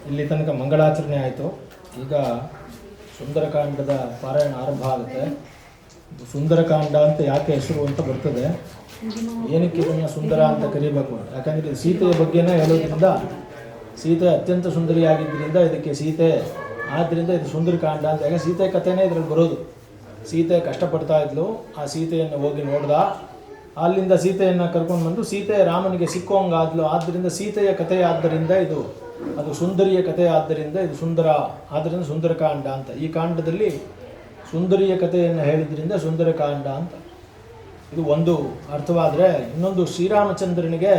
ಇಲ್ಲಿ ತನಕ ಮಂಗಳಾಚರಣೆ ಆಯಿತು. ಈಗ ಸುಂದರಕಾಂಡದ ಪಾರಾಯಣ ಆರಂಭ ಆಗುತ್ತೆ. ಸುಂದರಕಾಂಡ ಅಂತ ಯಾಕೆ ಹೆಸರು ಅಂತ ಬರ್ತದೆ, ಏನಕ್ಕೆ ಇದನ್ನು ಸುಂದರ ಅಂತ ಕರೀಬೇಕು? ಯಾಕಂದರೆ ಇದು ಸೀತೆಯ ಬಗ್ಗೆನೇ ಹೇಳೋದ್ರಿಂದ, ಸೀತೆ ಅತ್ಯಂತ ಸುಂದರಿಯಾಗಿದ್ದರಿಂದ ಇದಕ್ಕೆ ಸೀತೆ, ಆದ್ದರಿಂದ ಇದು ಸುಂದರಕಾಂಡ ಅಂತ. ಯಾಕೆ ಸೀತೆ ಕಥೆನೇ ಇದರಲ್ಲಿ ಬರೋದು. ಸೀತೆ ಕಷ್ಟಪಡ್ತಾ ಇದ್ಲು, ಆ ಸೀತೆಯನ್ನು ಹೋಗಿ ನೋಡ್ದ, ಅಲ್ಲಿಂದ ಸೀತೆಯನ್ನು ಕರ್ಕೊಂಡು ಬಂದು ಸೀತೆ ರಾಮನಿಗೆ ಸಿಕ್ಕೋಂಗಾದ್ಲು. ಆದ್ದರಿಂದ ಸೀತೆಯ ಕಥೆ ಆದ್ದರಿಂದ ಇದು, ಅದು ಸುಂದರಿಯ ಕಥೆ ಆದ್ದರಿಂದ ಇದು ಸುಂದರ, ಆದ್ದರಿಂದ ಸುಂದರಕಾಂಡ ಅಂತ. ಈ ಕಾಂಡದಲ್ಲಿ ಸುಂದರಿಯ ಕಥೆಯನ್ನು ಹೇಳಿದ್ರಿಂದ ಸುಂದರಕಾಂಡ ಅಂತ. ಇದು ಒಂದು ಅರ್ಥವಾದರೆ, ಇನ್ನೊಂದು ಶ್ರೀರಾಮಚಂದ್ರನಿಗೆ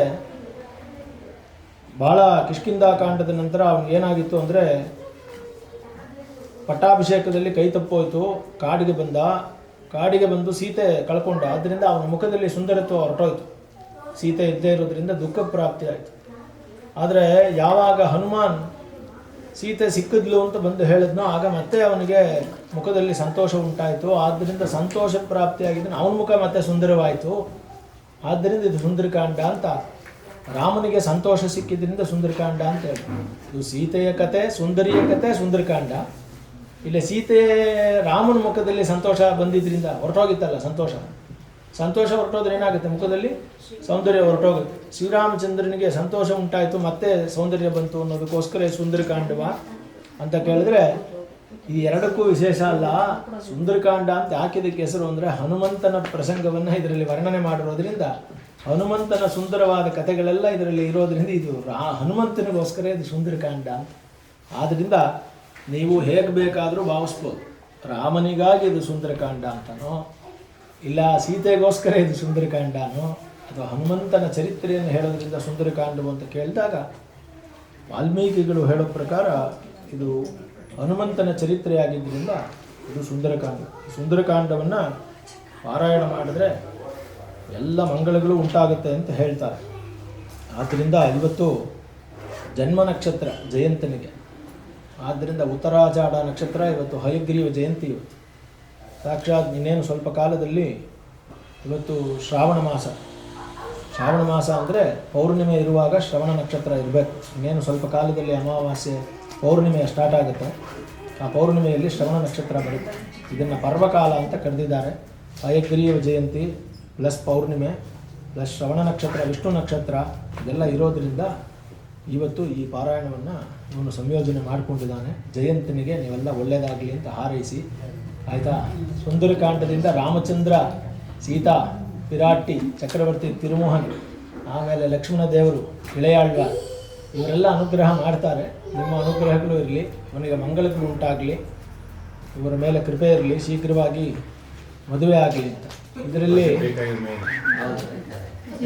ಭಾಳ ಕಿಷ್ಕಿಂಧಾಕಾಂಡದ ನಂತರ ಅವನಿಗೆ ಏನಾಗಿತ್ತು ಅಂದರೆ, ಪಟ್ಟಾಭಿಷೇಕದಲ್ಲಿ ಕೈ ತಪ್ಪೋಯ್ತು, ಕಾಡಿಗೆ ಬಂದು ಸೀತೆ ಕಳ್ಕೊಂಡ. ಆದ್ದರಿಂದ ಅವನ ಮುಖದಲ್ಲಿ ಸುಂದರತ್ವ ಹೊರಟೋಯ್ತು. ಸೀತೆ ಇದ್ದೇ ಇರೋದ್ರಿಂದ ದುಃಖ ಪ್ರಾಪ್ತಿ ಆಯಿತು. ಆದರೆ ಯಾವಾಗ ಹನುಮಾನ್ ಸೀತೆ ಸಿಕ್ಕಿದ್ಲು ಅಂತ ಬಂದು ಹೇಳಿದ್ನೋ, ಆಗ ಮತ್ತೆ ಅವನಿಗೆ ಮುಖದಲ್ಲಿ ಸಂತೋಷ ಉಂಟಾಯಿತು. ಆದ್ದರಿಂದ ಸಂತೋಷ ಪ್ರಾಪ್ತಿಯಾಗಿದ್ದನು, ಅವನ ಮುಖ ಮತ್ತೆ ಸುಂದರವಾಯಿತು. ಆದ್ದರಿಂದ ಇದು ಸುಂದರಕಾಂಡ ಅಂತ. ರಾಮನಿಗೆ ಸಂತೋಷ ಸಿಕ್ಕಿದ್ರಿಂದ ಸುಂದರಕಾಂಡ ಅಂತ ಹೇಳಿ. ಇದು ಸೀತೆಯ ಕತೆ, ಸುಂದರಿಯ ಕತೆ, ಸುಂದರಕಾಂಡ. ಇಲ್ಲಿ ಸೀತೆ ರಾಮನ ಮುಖದಲ್ಲಿ ಸಂತೋಷ ಬಂದಿದ್ದರಿಂದ ಹೊರಟೋಗಿತ್ತಲ್ಲ ಸಂತೋಷ ಹೊರಟೋದ್ರೆ ಏನಾಗುತ್ತೆ, ಮುಖದಲ್ಲಿ ಸೌಂದರ್ಯ ಹೊರಟೋಗುತ್ತೆ. ಶ್ರೀರಾಮಚಂದ್ರನಿಗೆ ಸಂತೋಷ ಉಂಟಾಯಿತು, ಮತ್ತೆ ಸೌಂದರ್ಯ ಬಂತು ಅನ್ನೋದಕ್ಕೋಸ್ಕರ ಸುಂದರಕಾಂಡವ ಅಂತ ಕೇಳಿದ್ರೆ, ಈ ಎರಡಕ್ಕೂ ವಿಶೇಷ ಅಲ್ಲ. ಸುಂದರಕಾಂಡ ಅಂತ ಹಾಕಿದಕ್ಕೆ ಹೆಸರು ಅಂದರೆ, ಹನುಮಂತನ ಪ್ರಸಂಗವನ್ನು ಇದರಲ್ಲಿ ವರ್ಣನೆ ಮಾಡಿರೋದ್ರಿಂದ, ಹನುಮಂತನ ಸುಂದರವಾದ ಕಥೆಗಳೆಲ್ಲ ಇದರಲ್ಲಿ ಇರೋದ್ರಿಂದ ಇದು ಹನುಮಂತನಿಗೋಸ್ಕರ ಇದು ಸುಂದರಕಾಂಡ ಅಂತ. ಆದ್ದರಿಂದ ನೀವು ಹೇಗೆ ಬೇಕಾದರೂ ಭಾವಿಸ್ಬೋದು, ರಾಮನಿಗಾಗಿ ಇದು ಸುಂದರಕಾಂಡ ಅಂತನೋ, ಇಲ್ಲ ಸೀತೆಗೋಸ್ಕರ ಇದು ಸುಂದರಕಾಂಡನೋ, ಅಥವಾ ಹನುಮಂತನ ಚರಿತ್ರೆಯನ್ನು ಹೇಳೋದ್ರಿಂದ ಸುಂದರಕಾಂಡವು ಅಂತ ಕೇಳಿದಾಗ, ವಾಲ್ಮೀಕಿಗಳು ಹೇಳೋ ಪ್ರಕಾರ ಇದು ಹನುಮಂತನ ಚರಿತ್ರೆಯಾಗಿದ್ದರಿಂದ ಇದು ಸುಂದರಕಾಂಡ. ಸುಂದರಕಾಂಡವನ್ನು ಪಾರಾಯಣ ಮಾಡಿದ್ರೆ ಎಲ್ಲ ಮಂಗಳಗಳು ಉಂಟಾಗುತ್ತೆ ಅಂತ ಹೇಳ್ತಾರೆ. ಆದ್ದರಿಂದ ಇವತ್ತು ಜನ್ಮ ನಕ್ಷತ್ರ ಜಯಂತನಿಗೆ, ಆದ್ದರಿಂದ ಉತ್ತರಾಷಾಢ ನಕ್ಷತ್ರ ಇವತ್ತು, ಹಯಗ್ರೀವ ಜಯಂತಿ ಇವತ್ತು. ಸಾಕ್ಷಾತ್ ಇನ್ನೇನು ಸ್ವಲ್ಪ ಕಾಲದಲ್ಲಿ ಇವತ್ತು ಶ್ರಾವಣ ಮಾಸ ಅಂದರೆ ಪೌರ್ಣಿಮೆ ಇರುವಾಗ ಶ್ರವಣ ನಕ್ಷತ್ರ ಇರಬೇಕು. ಇನ್ನೇನು ಸ್ವಲ್ಪ ಕಾಲದಲ್ಲಿ ಅಮಾವಾಸ್ಯೆ ಪೌರ್ಣಿಮೆ ಸ್ಟಾರ್ಟ್ ಆಗುತ್ತೆ. ಆ ಪೌರ್ಣಿಮೆಯಲ್ಲಿ ಶ್ರವಣ ನಕ್ಷತ್ರ ಬರುತ್ತೆ. ಇದನ್ನು ಪರ್ವಕಾಲ ಅಂತ ಕರೆದಿದ್ದಾರೆ. ಹಯಗ್ರೀವ ಜಯಂತಿ ಪ್ಲಸ್ ಪೌರ್ಣಿಮೆ ಪ್ಲಸ್ ಶ್ರವಣ ನಕ್ಷತ್ರ, ವಿಷ್ಣು ನಕ್ಷತ್ರ ಇದೆಲ್ಲ ಇರೋದರಿಂದ ಇವತ್ತು ಈ ಪಾರಾಯಣವನ್ನು ಇವನು ಸಂಯೋಜನೆ ಮಾಡಿಕೊಂಡಿದ್ದಾನೆ. ಜಯಂತನಿಗೆ ನೀವೆಲ್ಲ ಒಳ್ಳೆಯದಾಗಲಿ ಅಂತ ಹಾರೈಸಿ, ಆಯಿತಾ. ಸುಂದರಕಾಂಡದಿಂದ ರಾಮಚಂದ್ರ, ಸೀತಾ, ಪಿರಾಟಿ, ಚಕ್ರವರ್ತಿ ತಿರುಮೋಹನ್, ಆಮೇಲೆ ಲಕ್ಷ್ಮಣ ದೇವರು, ಇಳೆಯಾಳ್ವ ಇವರೆಲ್ಲ ಅನುಗ್ರಹ ಮಾಡ್ತಾರೆ. ನಿಮ್ಮ ಅನುಗ್ರಹಗಳು ಇರಲಿ, ಅವನಿಗೆ ಮಂಗಳಗಳು ಉಂಟಾಗಲಿ, ಇವರ ಮೇಲೆ ಕೃಪೆ ಇರಲಿ, ಶೀಘ್ರವಾಗಿ ಮದುವೆ ಆಗಲಿ ಅಂತ. ಇದರಲ್ಲಿ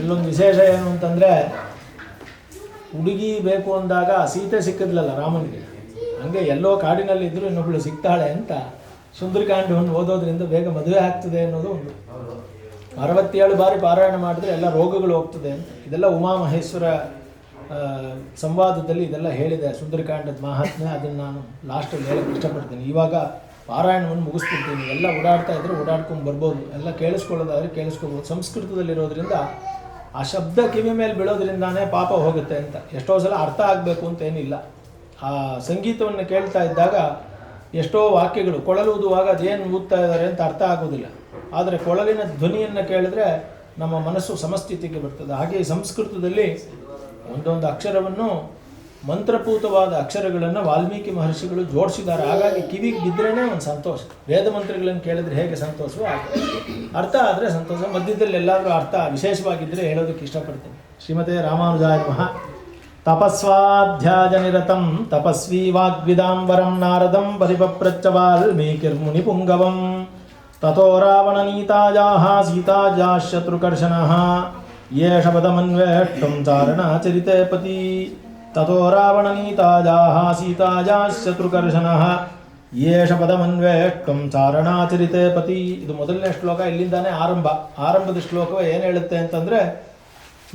ಇಲ್ಲೊಂದು ವಿಶೇಷ ಏನು ಅಂತಂದರೆ, ಹುಡುಗಿ ಬೇಕು ಅಂದಾಗ ಸೀತೆ ಸಿಕ್ಕಿದ್ಲಲ್ಲ ರಾಮನಿಗೆ, ಹಂಗೆ ಎಲ್ಲೋ ಕಾಡಿನಲ್ಲಿದ್ದರೂ ಇನ್ನೊಬ್ಬಳು ಸಿಗ್ತಾಳೆ ಅಂತ ಸುಂದರಕಾಂಡವನ್ನು ಓದೋದ್ರಿಂದ ಬೇಗ ಮದುವೆ ಆಗ್ತದೆ ಅನ್ನೋದು ಒಂದು. 67 ಬಾರಿ ಪಾರಾಯಣ ಮಾಡಿದ್ರೆ ಎಲ್ಲ ರೋಗಗಳು ಹೋಗ್ತದೆ ಅಂತ. ಇದೆಲ್ಲ ಉಮಾಮಹೇಶ್ವರ ಸಂವಾದದಲ್ಲಿ ಇದೆಲ್ಲ ಹೇಳಿದೆ, ಸುಂದರಕಾಂಡದ ಮಹಾತ್ಮೆ. ಅದನ್ನು ನಾನು ಲಾಸ್ಟಲ್ಲಿ ಹೇಳಕ್ಕೆ ಇಷ್ಟಪಡ್ತೀನಿ. ಇವಾಗ ಪಾರಾಯಣವನ್ನು ಮುಗಿಸ್ಬಿಡ್ತೀನಿ. ಎಲ್ಲ ಓಡಾಡ್ತಾ ಇದ್ದರೆ ಓಡಾಡ್ಕೊಂಡು ಬರ್ಬೋದು, ಎಲ್ಲ ಕೇಳಿಸ್ಕೊಳ್ಳೋದಾದರೆ ಕೇಳಿಸ್ಕೊಬೋದು. ಸಂಸ್ಕೃತದಲ್ಲಿರೋದ್ರಿಂದ ಆ ಶಬ್ದ ಕಿವಿ ಮೇಲೆ ಬೀಳೋದ್ರಿಂದಾನೇ ಪಾಪ ಹೋಗುತ್ತೆ ಅಂತ. ಎಷ್ಟೋ ಸಲ ಅರ್ಥ ಆಗಬೇಕು ಅಂತ ಏನಿಲ್ಲ. ಆ ಸಂಗೀತವನ್ನು ಕೇಳ್ತಾ ಇದ್ದಾಗ ಎಷ್ಟೋ ವಾಕ್ಯಗಳು ಕೊಳಲು ಊದುವಾಗ ಅದೇನು ಊದ್ತಾ ಇದ್ದಾರೆ ಅಂತ ಅರ್ಥ ಆಗೋದಿಲ್ಲ. ಆದರೆ ಕೊಳಲಿನ ಧ್ವನಿಯನ್ನು ಕೇಳಿದ್ರೆ ನಮ್ಮ ಮನಸ್ಸು ಸಮಸ್ಥಿತಿಗೆ ಬರ್ತದೆ. ಹಾಗೆ ಸಂಸ್ಕೃತದಲ್ಲಿ ಒಂದೊಂದು ಅಕ್ಷರವನ್ನು, ಮಂತ್ರಪೂತವಾದ ಅಕ್ಷರಗಳನ್ನು ವಾಲ್ಮೀಕಿ ಮಹರ್ಷಿಗಳು ಜೋಡಿಸಿದ್ದಾರೆ. ಹಾಗಾಗಿ ಕಿವಿಗೆ ಬಿದ್ದರೇ ಒಂದು ಸಂತೋಷ. ವೇದ ಮಂತ್ರಗಳನ್ನು ಕೇಳಿದ್ರೆ ಹೇಗೆ ಸಂತೋಷವೋ ಹಾಗೆ, ಅರ್ಥ ಆದರೆ ಸಂತೋಷ. ಮಧ್ಯದಲ್ಲಿ ಎಲ್ಲಾದರೂ ಅರ್ಥ ವಿಶೇಷವಾಗಿದ್ದರೆ ಹೇಳೋದಕ್ಕೆ ಇಷ್ಟಪಡ್ತೀನಿ. ಶ್ರೀಮತೆ ರಾಮಾನುಜಾಯ ನಮಃ. ತಪಸ್ವಾಧ್ಯಾಯ ನಿರತಂ ತಪಸ್ವಿ ವಾಗ್ವಿದಾಂಬರಂ ನಾರದಂ ಪರಿಪಪ್ರಚ್ಚ ವಾಲ್ಮೀಕಿರ್ಮುನಿಪುಂಗವಂ ತಥೋ ರಾವಣನೀತಾಯಾಃ ಸೀತಾಯಾಃ ಶತ್ರುಕರ್ಷಣಃ ಯೇಷ ಪದಮನ್ವೇಷ್ಟುಂ ಚಾರಣಾಚರಿತೆ ಪತಿ. ತಥೋ ರಾವಣನೀತಾಯಾಃ ಸೀತಾಯಾಃ ಶತ್ರುಕರ್ಷಣಃ ಯೇಷ ಪದಮನ್ವೇಷ್ಟುಂ ಚಾರಣಾಚರಿತೆ ಪತಿ. ಇದು ಮೊದಲನೇ ಶ್ಲೋಕ, ಇಲ್ಲಿಂದಾನೇ ಆರಂಭದ ಶ್ಲೋಕವೇ ಏನು ಹೇಳುತ್ತೆ ಅಂತಂದರೆ,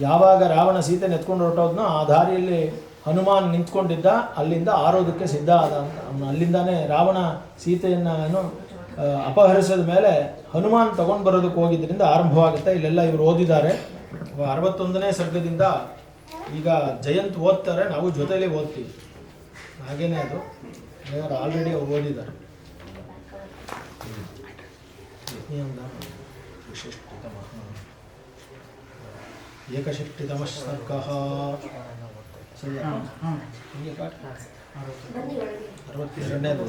ಯಾವಾಗ ರಾವಣ ಸೀತೆ ನೆತ್ಕೊಂಡು ಹೊರಟೋದ್ನೋ ಆ ದಾರಿಯಲ್ಲಿ ಹನುಮಾನ್ ನಿಂತ್ಕೊಂಡಿದ್ದ, ಅಲ್ಲಿಂದ ಆರೋದಕ್ಕೆ ಸಿದ್ಧ ಆದ ಅಂತ. ಅವನು ಅಲ್ಲಿಂದಾನೇ ರಾವಣ ಸೀತೆಯನ್ನು ಅಪಹರಿಸಿದ ಮೇಲೆ ಹನುಮಾನ್ ತಗೊಂಡು ಬರೋದಕ್ಕೆ ಹೋಗಿದ್ದರಿಂದ ಆರಂಭವಾಗುತ್ತೆ. ಇಲ್ಲೆಲ್ಲ ಇವರು ಓದಿದ್ದಾರೆ. 61ನೇ ಸರ್ಗದಿಂದ ಈಗ ಜಯಂತ್ ಓದ್ತಾರೆ, ನಾವು ಜೊತೆಲೇ ಓದ್ತೀವಿ. ಹಾಗೇನೆ ಅದು ಯಾರು ಆಲ್ರೆಡಿ ಓದಿದ್ದಾರೆ. ಏಕಷಷ್ಟಿತಮಃ ಸರ್ಗಃ 62ನೇದು.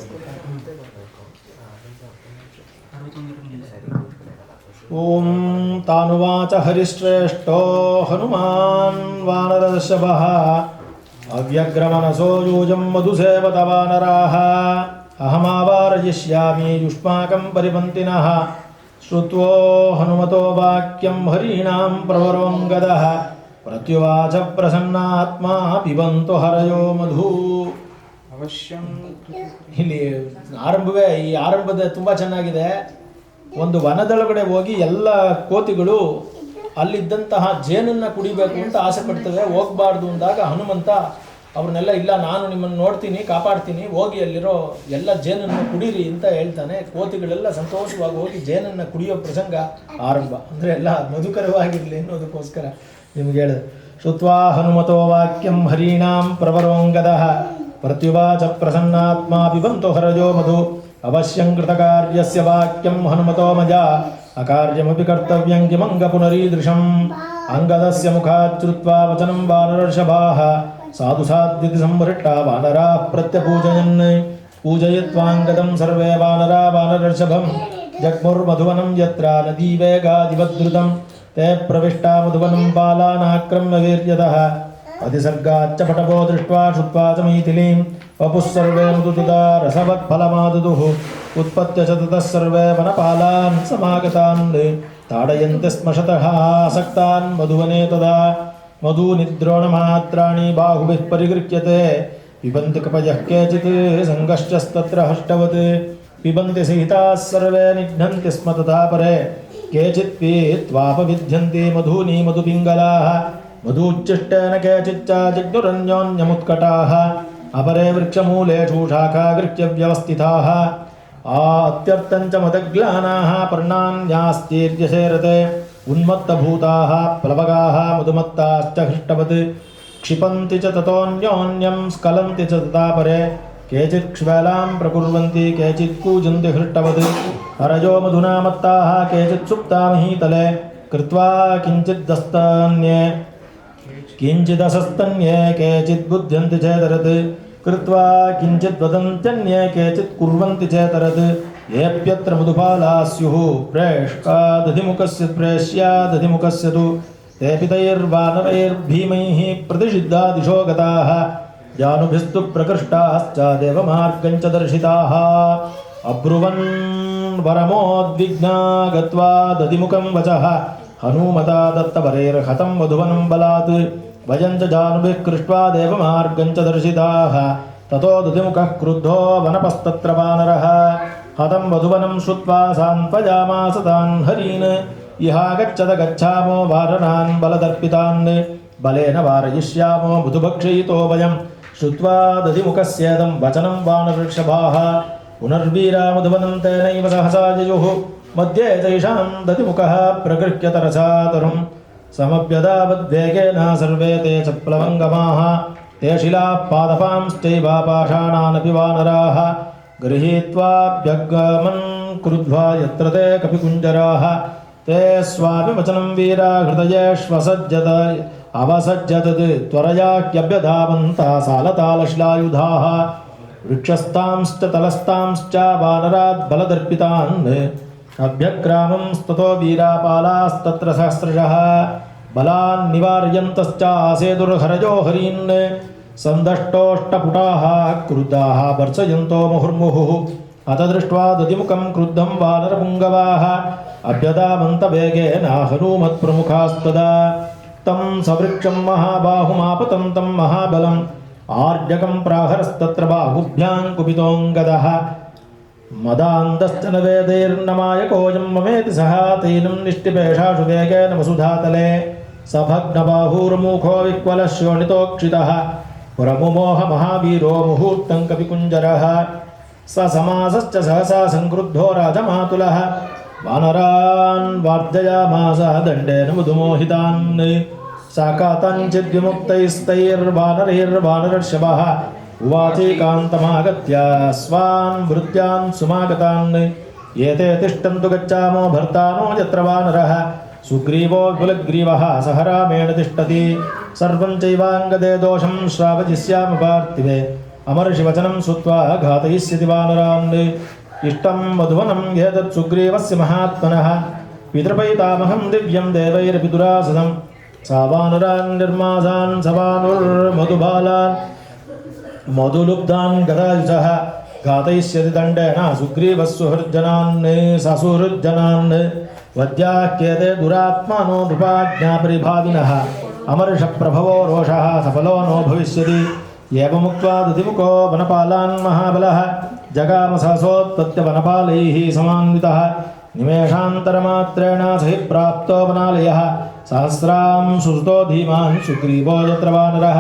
ಓಂ ತಾನುವಾಚ ಹರಿಶ್ರೇಷ್ಠೋ ಹನುಮಾನ್ ವಾನರದರ್ಶಭಃ ಅವ್ಯಗ್ರಮನಸೋ ಯೂಜಂ ಮಧುಸೇವತ ವಾನರಾಃ ಅಹಮಾವಾರಯಿಷ್ಯಾಮಿ ಯುಷ್ಮಾಕಂ ಪರಿಪಂತಿನಃ ಶ್ರುತ್ವೋ ಹನುಮತೋ ವಾಕ್ಯಂ ಹರೀಣಾಂ ಪ್ರವರೋಂಗದಃ ಪ್ರತ್ಯುವಾಚ ಪ್ರಸನ್ನಾತ್ಮ ಪಿಬಂತು ಹರಯೋ ಮಧು. ಅವಶ್ಯಂ ಇಲ್ಲಿ ಆರಂಭವೇ ಈ ಆರಂಭದ ತುಂಬ ಚೆನ್ನಾಗಿದೆ. ಒಂದು ವನದೊಳಗಡೆ ಹೋಗಿ ಎಲ್ಲ ಕೋತಿಗಳು ಅಲ್ಲಿದ್ದಂತಹ ಜೇನನ್ನು ಕುಡಿಬೇಕು ಅಂತ ಆಸೆ ಪಡ್ತವೆ. ಹೋಗಬಾರ್ದು ಅಂದಾಗ ಹನುಮಂತ ಅವ್ರನ್ನೆಲ್ಲ ಇಲ್ಲ, ನಾನು ನಿಮ್ಮನ್ನು ನೋಡ್ತೀನಿ, ಕಾಪಾಡ್ತೀನಿ, ಹೋಗಿ ಅಲ್ಲಿರೋ ಎಲ್ಲ ಜೇನನ್ನು ಕುಡೀರಿ ಅಂತ ಹೇಳ್ತಾನೆ. ಕೋತಿಗಳೆಲ್ಲ ಸಂತೋಷವಾಗಿ ಹೋಗಿ ಜೇನನ್ನು ಕುಡಿಯೋ ಪ್ರಸಂಗ ಆರಂಭ. ಅಂದರೆ ಎಲ್ಲ ಮಧುಕರವಾಗಿರಲಿ ಅನ್ನೋದಕ್ಕೋಸ್ಕರ ನಿಮ್ಗೆ ಹೇಳಿದೆ. ಶ್ರುತ್ವಾ ಹನುಮತೋ ವಾಕ್ಯಂ ಹರೀಣಾಂ ಪ್ರವರೋಂಗದಃ ಪ್ರತ್ಯುವಾಚ ಪ್ರಸನ್ನಾತ್ಮ ಪಿಬಂತು ಹರಜೋ ಮಧು. ಅವಶ್ಯಂ ಕೃತಕಾರ್ಯಸ್ಯ ವಾಕ್ಯಂ ಹನುಮತೋ ಮಜಾ ಅಕಾರ್ಯಮಪಿ ಕರ್ತವ್ಯಂ ಕಿಮಂಗ ಪುನರೀದೃಶಂ. ಅಂಗದಸ್ಯ ಮುಖಾತ್ ಶ್ರುತ್ವಾ ವಚನಂ ವಾನರರ್ಷಭಾಃ ಸಾಧು ಸಾಧ್ಯತಿ ಸಂವೃಷ್ಟಾ ವಾನರಾಃ ಪ್ರತ್ಯಪೂಜಯನ್. ಪೂಜಯಿತ್ವಾಂಗದಂ ಸರ್ವೇ ವಾನರಾ ವಾನರರ್ಷಭಂ ಜಗ್ಮುರ್ಮಧುವನಂ ಯತ್ರ ನದೀ ವೇಗಾದಿವದ್ರುತಂ ತೇ ಪ್ರವಿಷ್ಟಾ ಮಧುವನಂ ಬಾಲಾನಾಕ್ರಮ್ಯ ವೀರ್ಯತಃ. ಅಧಿಸರ್ಗಾಚ್ಚ ಪಟವೋ ದೃಷ್ಟ್ವಾ ಶುತ್ವಾ ಚ ಮೈಥಿಲೀಂ ವಪುಃ ಸರ್ವೇ ಮಧುದುದಾ ರಸವತ್ಫಲಮಾದುದುಃ. ಉತ್ಪತ್ಯ ಚ ತತಃ ಸರ್ವೇ ವನಪಾಲಾನ್ ಸಮಾಗತಾನ್ ತಾಡಯಂತೆ ಸ್ಮ ಶತಃ ಆಸಕ್ತಾನ್ ಮಧುವನೇ ತದಾ. ಮಧುನಿದ್ರೋಣಮಾತ್ರಾಣಿ ಬಾಹುಭಿಃ ಪರಿಗೃಹ್ಯತೆ ಪಿಬಂತಿ ಕಪಯಃ ಕೇಚಿತ್ ಸಂಗಶ್ಚಸ್ತತ್ರ ಹಷ್ಟವತ್. ಪಿಬಂತಿ ಸಹಿತಾಃ ಸರ್ವೇ ನಿಘ್ನಂತಿ ಸ್ಮ ತಥಾ ಪರೇ ಕೇಚಿತ್ ಪೀತ್ವಾಪವಿಧ್ಯಂತಿ ಮಧೂನಿ ಮಧುಪಿಂಗಲಾಃ. ಮಧೂಚ್ಚಿಷ್ಟೇನ ಕೇಚಿಚ್ಚ ಜಿಗ್ನುರನ್ಯೋನ್ಯಮುತ್ಕಟಾಃ ಅಪರೇ ವೃಕ್ಷಮೂಲೇಷು ಶಾಖಾಗೃಹ್ಯ ವ್ಯವಸ್ಥಿತಾಃ. ಅತ್ಯರ್ಥಂಚ ಮದಗ್ಲಾನಾಃ ಪರ್ಣಾನ್ಯಾಸ್ತೀರ್ಯಸೇರತೆ ಉನ್ಮತ್ತಭೂತಾಃ ಪ್ಲವಗಾಃ ಮಧುಮತ್ತಾಶ್ಚ ಹೃಷ್ಟವತ್. ಕ್ಷಿಪಂತಿ ಚ ತತೋನ್ಯೋನ್ಯಂ ಸ್ಖಲಂತಿ ಚ ತಥಾ ಪರೇ ಕೇಚಿತ್ ಕ್ಷಿವಲಾಂ ಪ್ರಕುರ್ವಂತಿ ಕೇಚಿತ್ ಕೂಜಂತಿ ಹೃಷ್ಟವತ್. ಹರಜೋ ಮಧುನಾ ಮತ್ತಾಃ ಕೇಚಿತ್ ಸುಪ್ತಾ ಮಹೀತಲೆ ಕೃತ್ವಾ ಕಿಂಚಿದ್ದಸ್ತನ್ಯೇ ಕಿಂಚಿದಸಸ್ತನ್ಯೇ ಕೇಚಿತ್ ಬುದ್ಧ್ಯಂತಿ ಚೇತರತ್. ಕೃತ್ವಾ ಕಿಂಚಿತ್ ವದಂತ್ಯನ್ಯೇ ಕೇಚಿತ್ ಕುರ್ವಂತಿ ಚೇತರತ್. ಏಪ್ಯತ್ರ ಮಧುಪಾಲಾಃ ಸ್ಯುಃ ಪ್ರೇಷ್ಕಾದಧಿಮುಖಸ್ಯ ಪ್ರೇಷ್ಯಾದಧಿಮುಖಸ್ಯ ತು ತೇಪಿ ತೈರ್ವಾನರೈರ್ಭೀಮೈಃ ಪ್ರತಿಷಿದ್ಧಾ ದಿಶೋ ಗತಾಃ. ಜಾನುಭಿಸ್ತು ಪ್ರಕೃಷ್ಟಾಶ್ಚ ದೇವಮಾರ್ಗಂಚ ದರ್ಶಿತಾಃ. ಅಬ್ರುವನ್ ವರಮೋದ್ವಿಗ್ನಾ ಗತ್ವಾ ದಧಿಮುಖಂ ವಚಃ ಹನುಮತಾ ದತ್ತವರೈರ್ಹತಂ ಮಧುವನಂ ಬಲಾತ್. ಭಜಂಚ ಜಾನುಭಿಃ ಕೃಷ್ಟ್ವಾ ದೇವಮಾರ್ಗಂಚ ದರ್ಶಿತಾಃ. ತತೋ ದಧಿಮುಖಃ ಕ್ರುದ್ಧೋ ವನಪಸ್ತತ್ರ ವಾನರಃ. ಹತಂ ಮಧುವನಂ ಶ್ರುತ್ವಾ ಸಾಂತ್ವಜಾಮಾಸ ತಾನ್ ಹರೀನ್. ಇಹಾಗಚ್ಚತ ಗಚ್ಛಾಮೋ ವಾನರಾನ್ ಬಲದರ್ಪಿತಾನ್. ಬಲೇನ ವಾರಯಿಷ್ಯಾಮೋ ಮಧುಭಕ್ಷಯಿತೋ ವಯಂ. ಶ್ರುತ್ವಾ ದಧಿಮುಖಸ್ಯೇದಂ ವಚನಂ ವಾನರರ್ಷಭಾಃ. ಪುನರ್ವೀರಾ ಮಧುವನಂ ತೇನೈವ ಸಹಸಾ ಯಯುಃ. ಮಧ್ಯೆ ತೈಷಾಂ ದಧಿಮುಖಃ ಪ್ರಗೃಹ್ಯ ತರಸಾ ತರುಂ. ಸಮಭ್ಯದಾವದ್ವೇಗೇನ ಸರ್ವೇ ತೇ ಚ ಪ್ಲವಂಗಮಾಃ. ತೇ ಶಿಲಾಃ ಪಾದಪಾಂಶ್ಚೈವ ಪಾಷಾಣಾನಪಿ ವಾನರಾಃ. ಗೃಹೀತ್ವಾಭ್ಯಗಮನ್ ಕ್ರುದ್ಧ್ವಾ ಯತ್ರ ತೇ ಕಪಿಕುಂಜರಾಃ. ತೇ ಸ್ವಾಭಿವಚನಂ ವೀರಾ ಹೃದಯೇಷ್ವಸಜ್ಜತ ಅವಸಜ್ಜತದ್. ತ್ವರಯಾ ಹ್ಯಭ್ಯಧಾವಂತಾ ಸಾಲತಾಲಶ್ಲಾಯುಧಾಃ. ವೃಕ್ಷಸ್ತಾಂಶ್ಚ ತಲಸ್ತಾಂಶ್ಚ ವಾನರಾತ್ ಬಲದರ್ಪಿತಾನ್. ಅಭ್ಯಗ್ರಾಮಂಸ್ತತೋ ವೀರಾಪಾಲಾಸ್ತತ್ರ ಸಹಸ್ರಶಃ. ಬಲಾನ್ ನಿವಾರಯಂತಶ್ಚ ಆಸೇದುರ್ಹರಜೋ ಹರೀನ್. ಸಂದಷ್ಟೋಷ್ಟಪುಟಾಃ ಕ್ರುದ್ಧಾಃ ಭರ್ತ್ಸಯಂತೋ ಮುಹುರ್ಮುಹುಃ. ಅತ ದೃಷ್ಟ್ವಾ ದಧಿಮುಖಂ ಕ್ರುದ್ಧಂ ವಾನರಪುಂಗವಾಃ. ಅಭ್ಯಧಾವಂತ ವೇಗೇನ ಹನೂಮತ್ಪ್ರಮುಖಾಸ್ತದಾ. तं सवृक्षं महाबाहुमापतं तं महाबलं. आर्जकं प्राहरस्तत्र बाहुभ्यां कुपितोऽङ्गदः. मदान्तश्च न वेदैर्नमायकोऽयं ममेति सः तैनं निष्टिपेषाशु वेगेन वसुधातले. सभग्नबाहुर्मुखो विक्वलः शोणितोक्षितः. पुरमुमोह महावीरो मुहूर्तं कपिकुञ्जरः. स समासश्च सहसा संक्रुद्धो राजमातुलः. वानरान् वार्जयामास दण्डेन मधुमोहितान्. साकाताञ्चिद्विमुक्तैस्तैर्वानरैर्वानरर्षभः. उवाचैकान्तमागत्य स्वान् भृत्यान् सुमागतान् एते तिष्ठन्तु गच्छामो भर्तानो यत्र वानरः सुग्रीवो विपुलग्रीवः सह रामेण तिष्ठति सर्वं चैवाङ्गदे दोषं श्रावजिष्याम पार्थिवे अमर्षिवचनं श्रुत्वा घातयिष्यति वानरान् इष्टं मधुवनं एतत् सुग्रीवस्य महात्मनः पितृपैतामहं दिव्यं देवैरपि दुरासदं सा वानरान् निर्मासान् सवानुर्मधुबालान् मधुलुब्धान् गदायुषः घातयिष्यति दण्डेन सुग्रीवः सुहृज्जनान् ससुहृज्जनान् वद्याख्येते दुरात्मानो नृपाज्ञापरिभाविनः अमर्षप्रभवो रोषः सफलो नो भविष्यति एवमुक्त्वा दधिमुखो वनपालान् महाबलः जगाम सहसोत्पत्य वनपालैः समान्वितः निमेषान्तरमात्रेण सहि प्राप्तो वनालयः सहस्रां सुसुतो धीमान् सुग्रीवो यत्र वानरः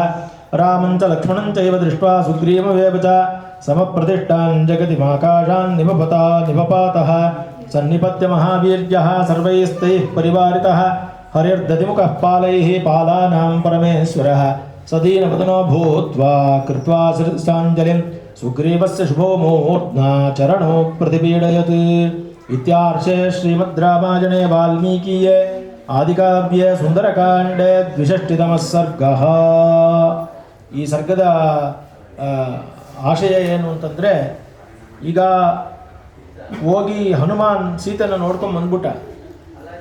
रामं च लक्ष्मणं चैव दृष्ट्वा सुग्रीवमेव च समप्रतिष्ठान् जगतिमाकाशान् निपपातः सन्निपत्य महावीर्यः सर्वैस्तैः परिवारितः हरिर्दधिमुखः पालैः पालानां परमेश्वरः सदीनवदनो भूत्वा कृत्वा शिरसाञ्जलिं सुग्रीवस्य शुभो मूर्ध्ना चरणो प्रतिपीडयत् इत्यार्षे श्रीमद् रामायणे वाल्मीकीये आदिकाव्ये सुन्दरकाण्डे 62तमः सर्गः। ಈ ಸರ್ಗದ ಆಶಯ ಏನು ಅಂತಂದರೆ, ಈಗ ಹೋಗಿ ಹನುಮಾನ್ ಸೀತೆನ ನೋಡ್ಕೊಂಡು ಬಂದ್ಬಿಟ್ಟ.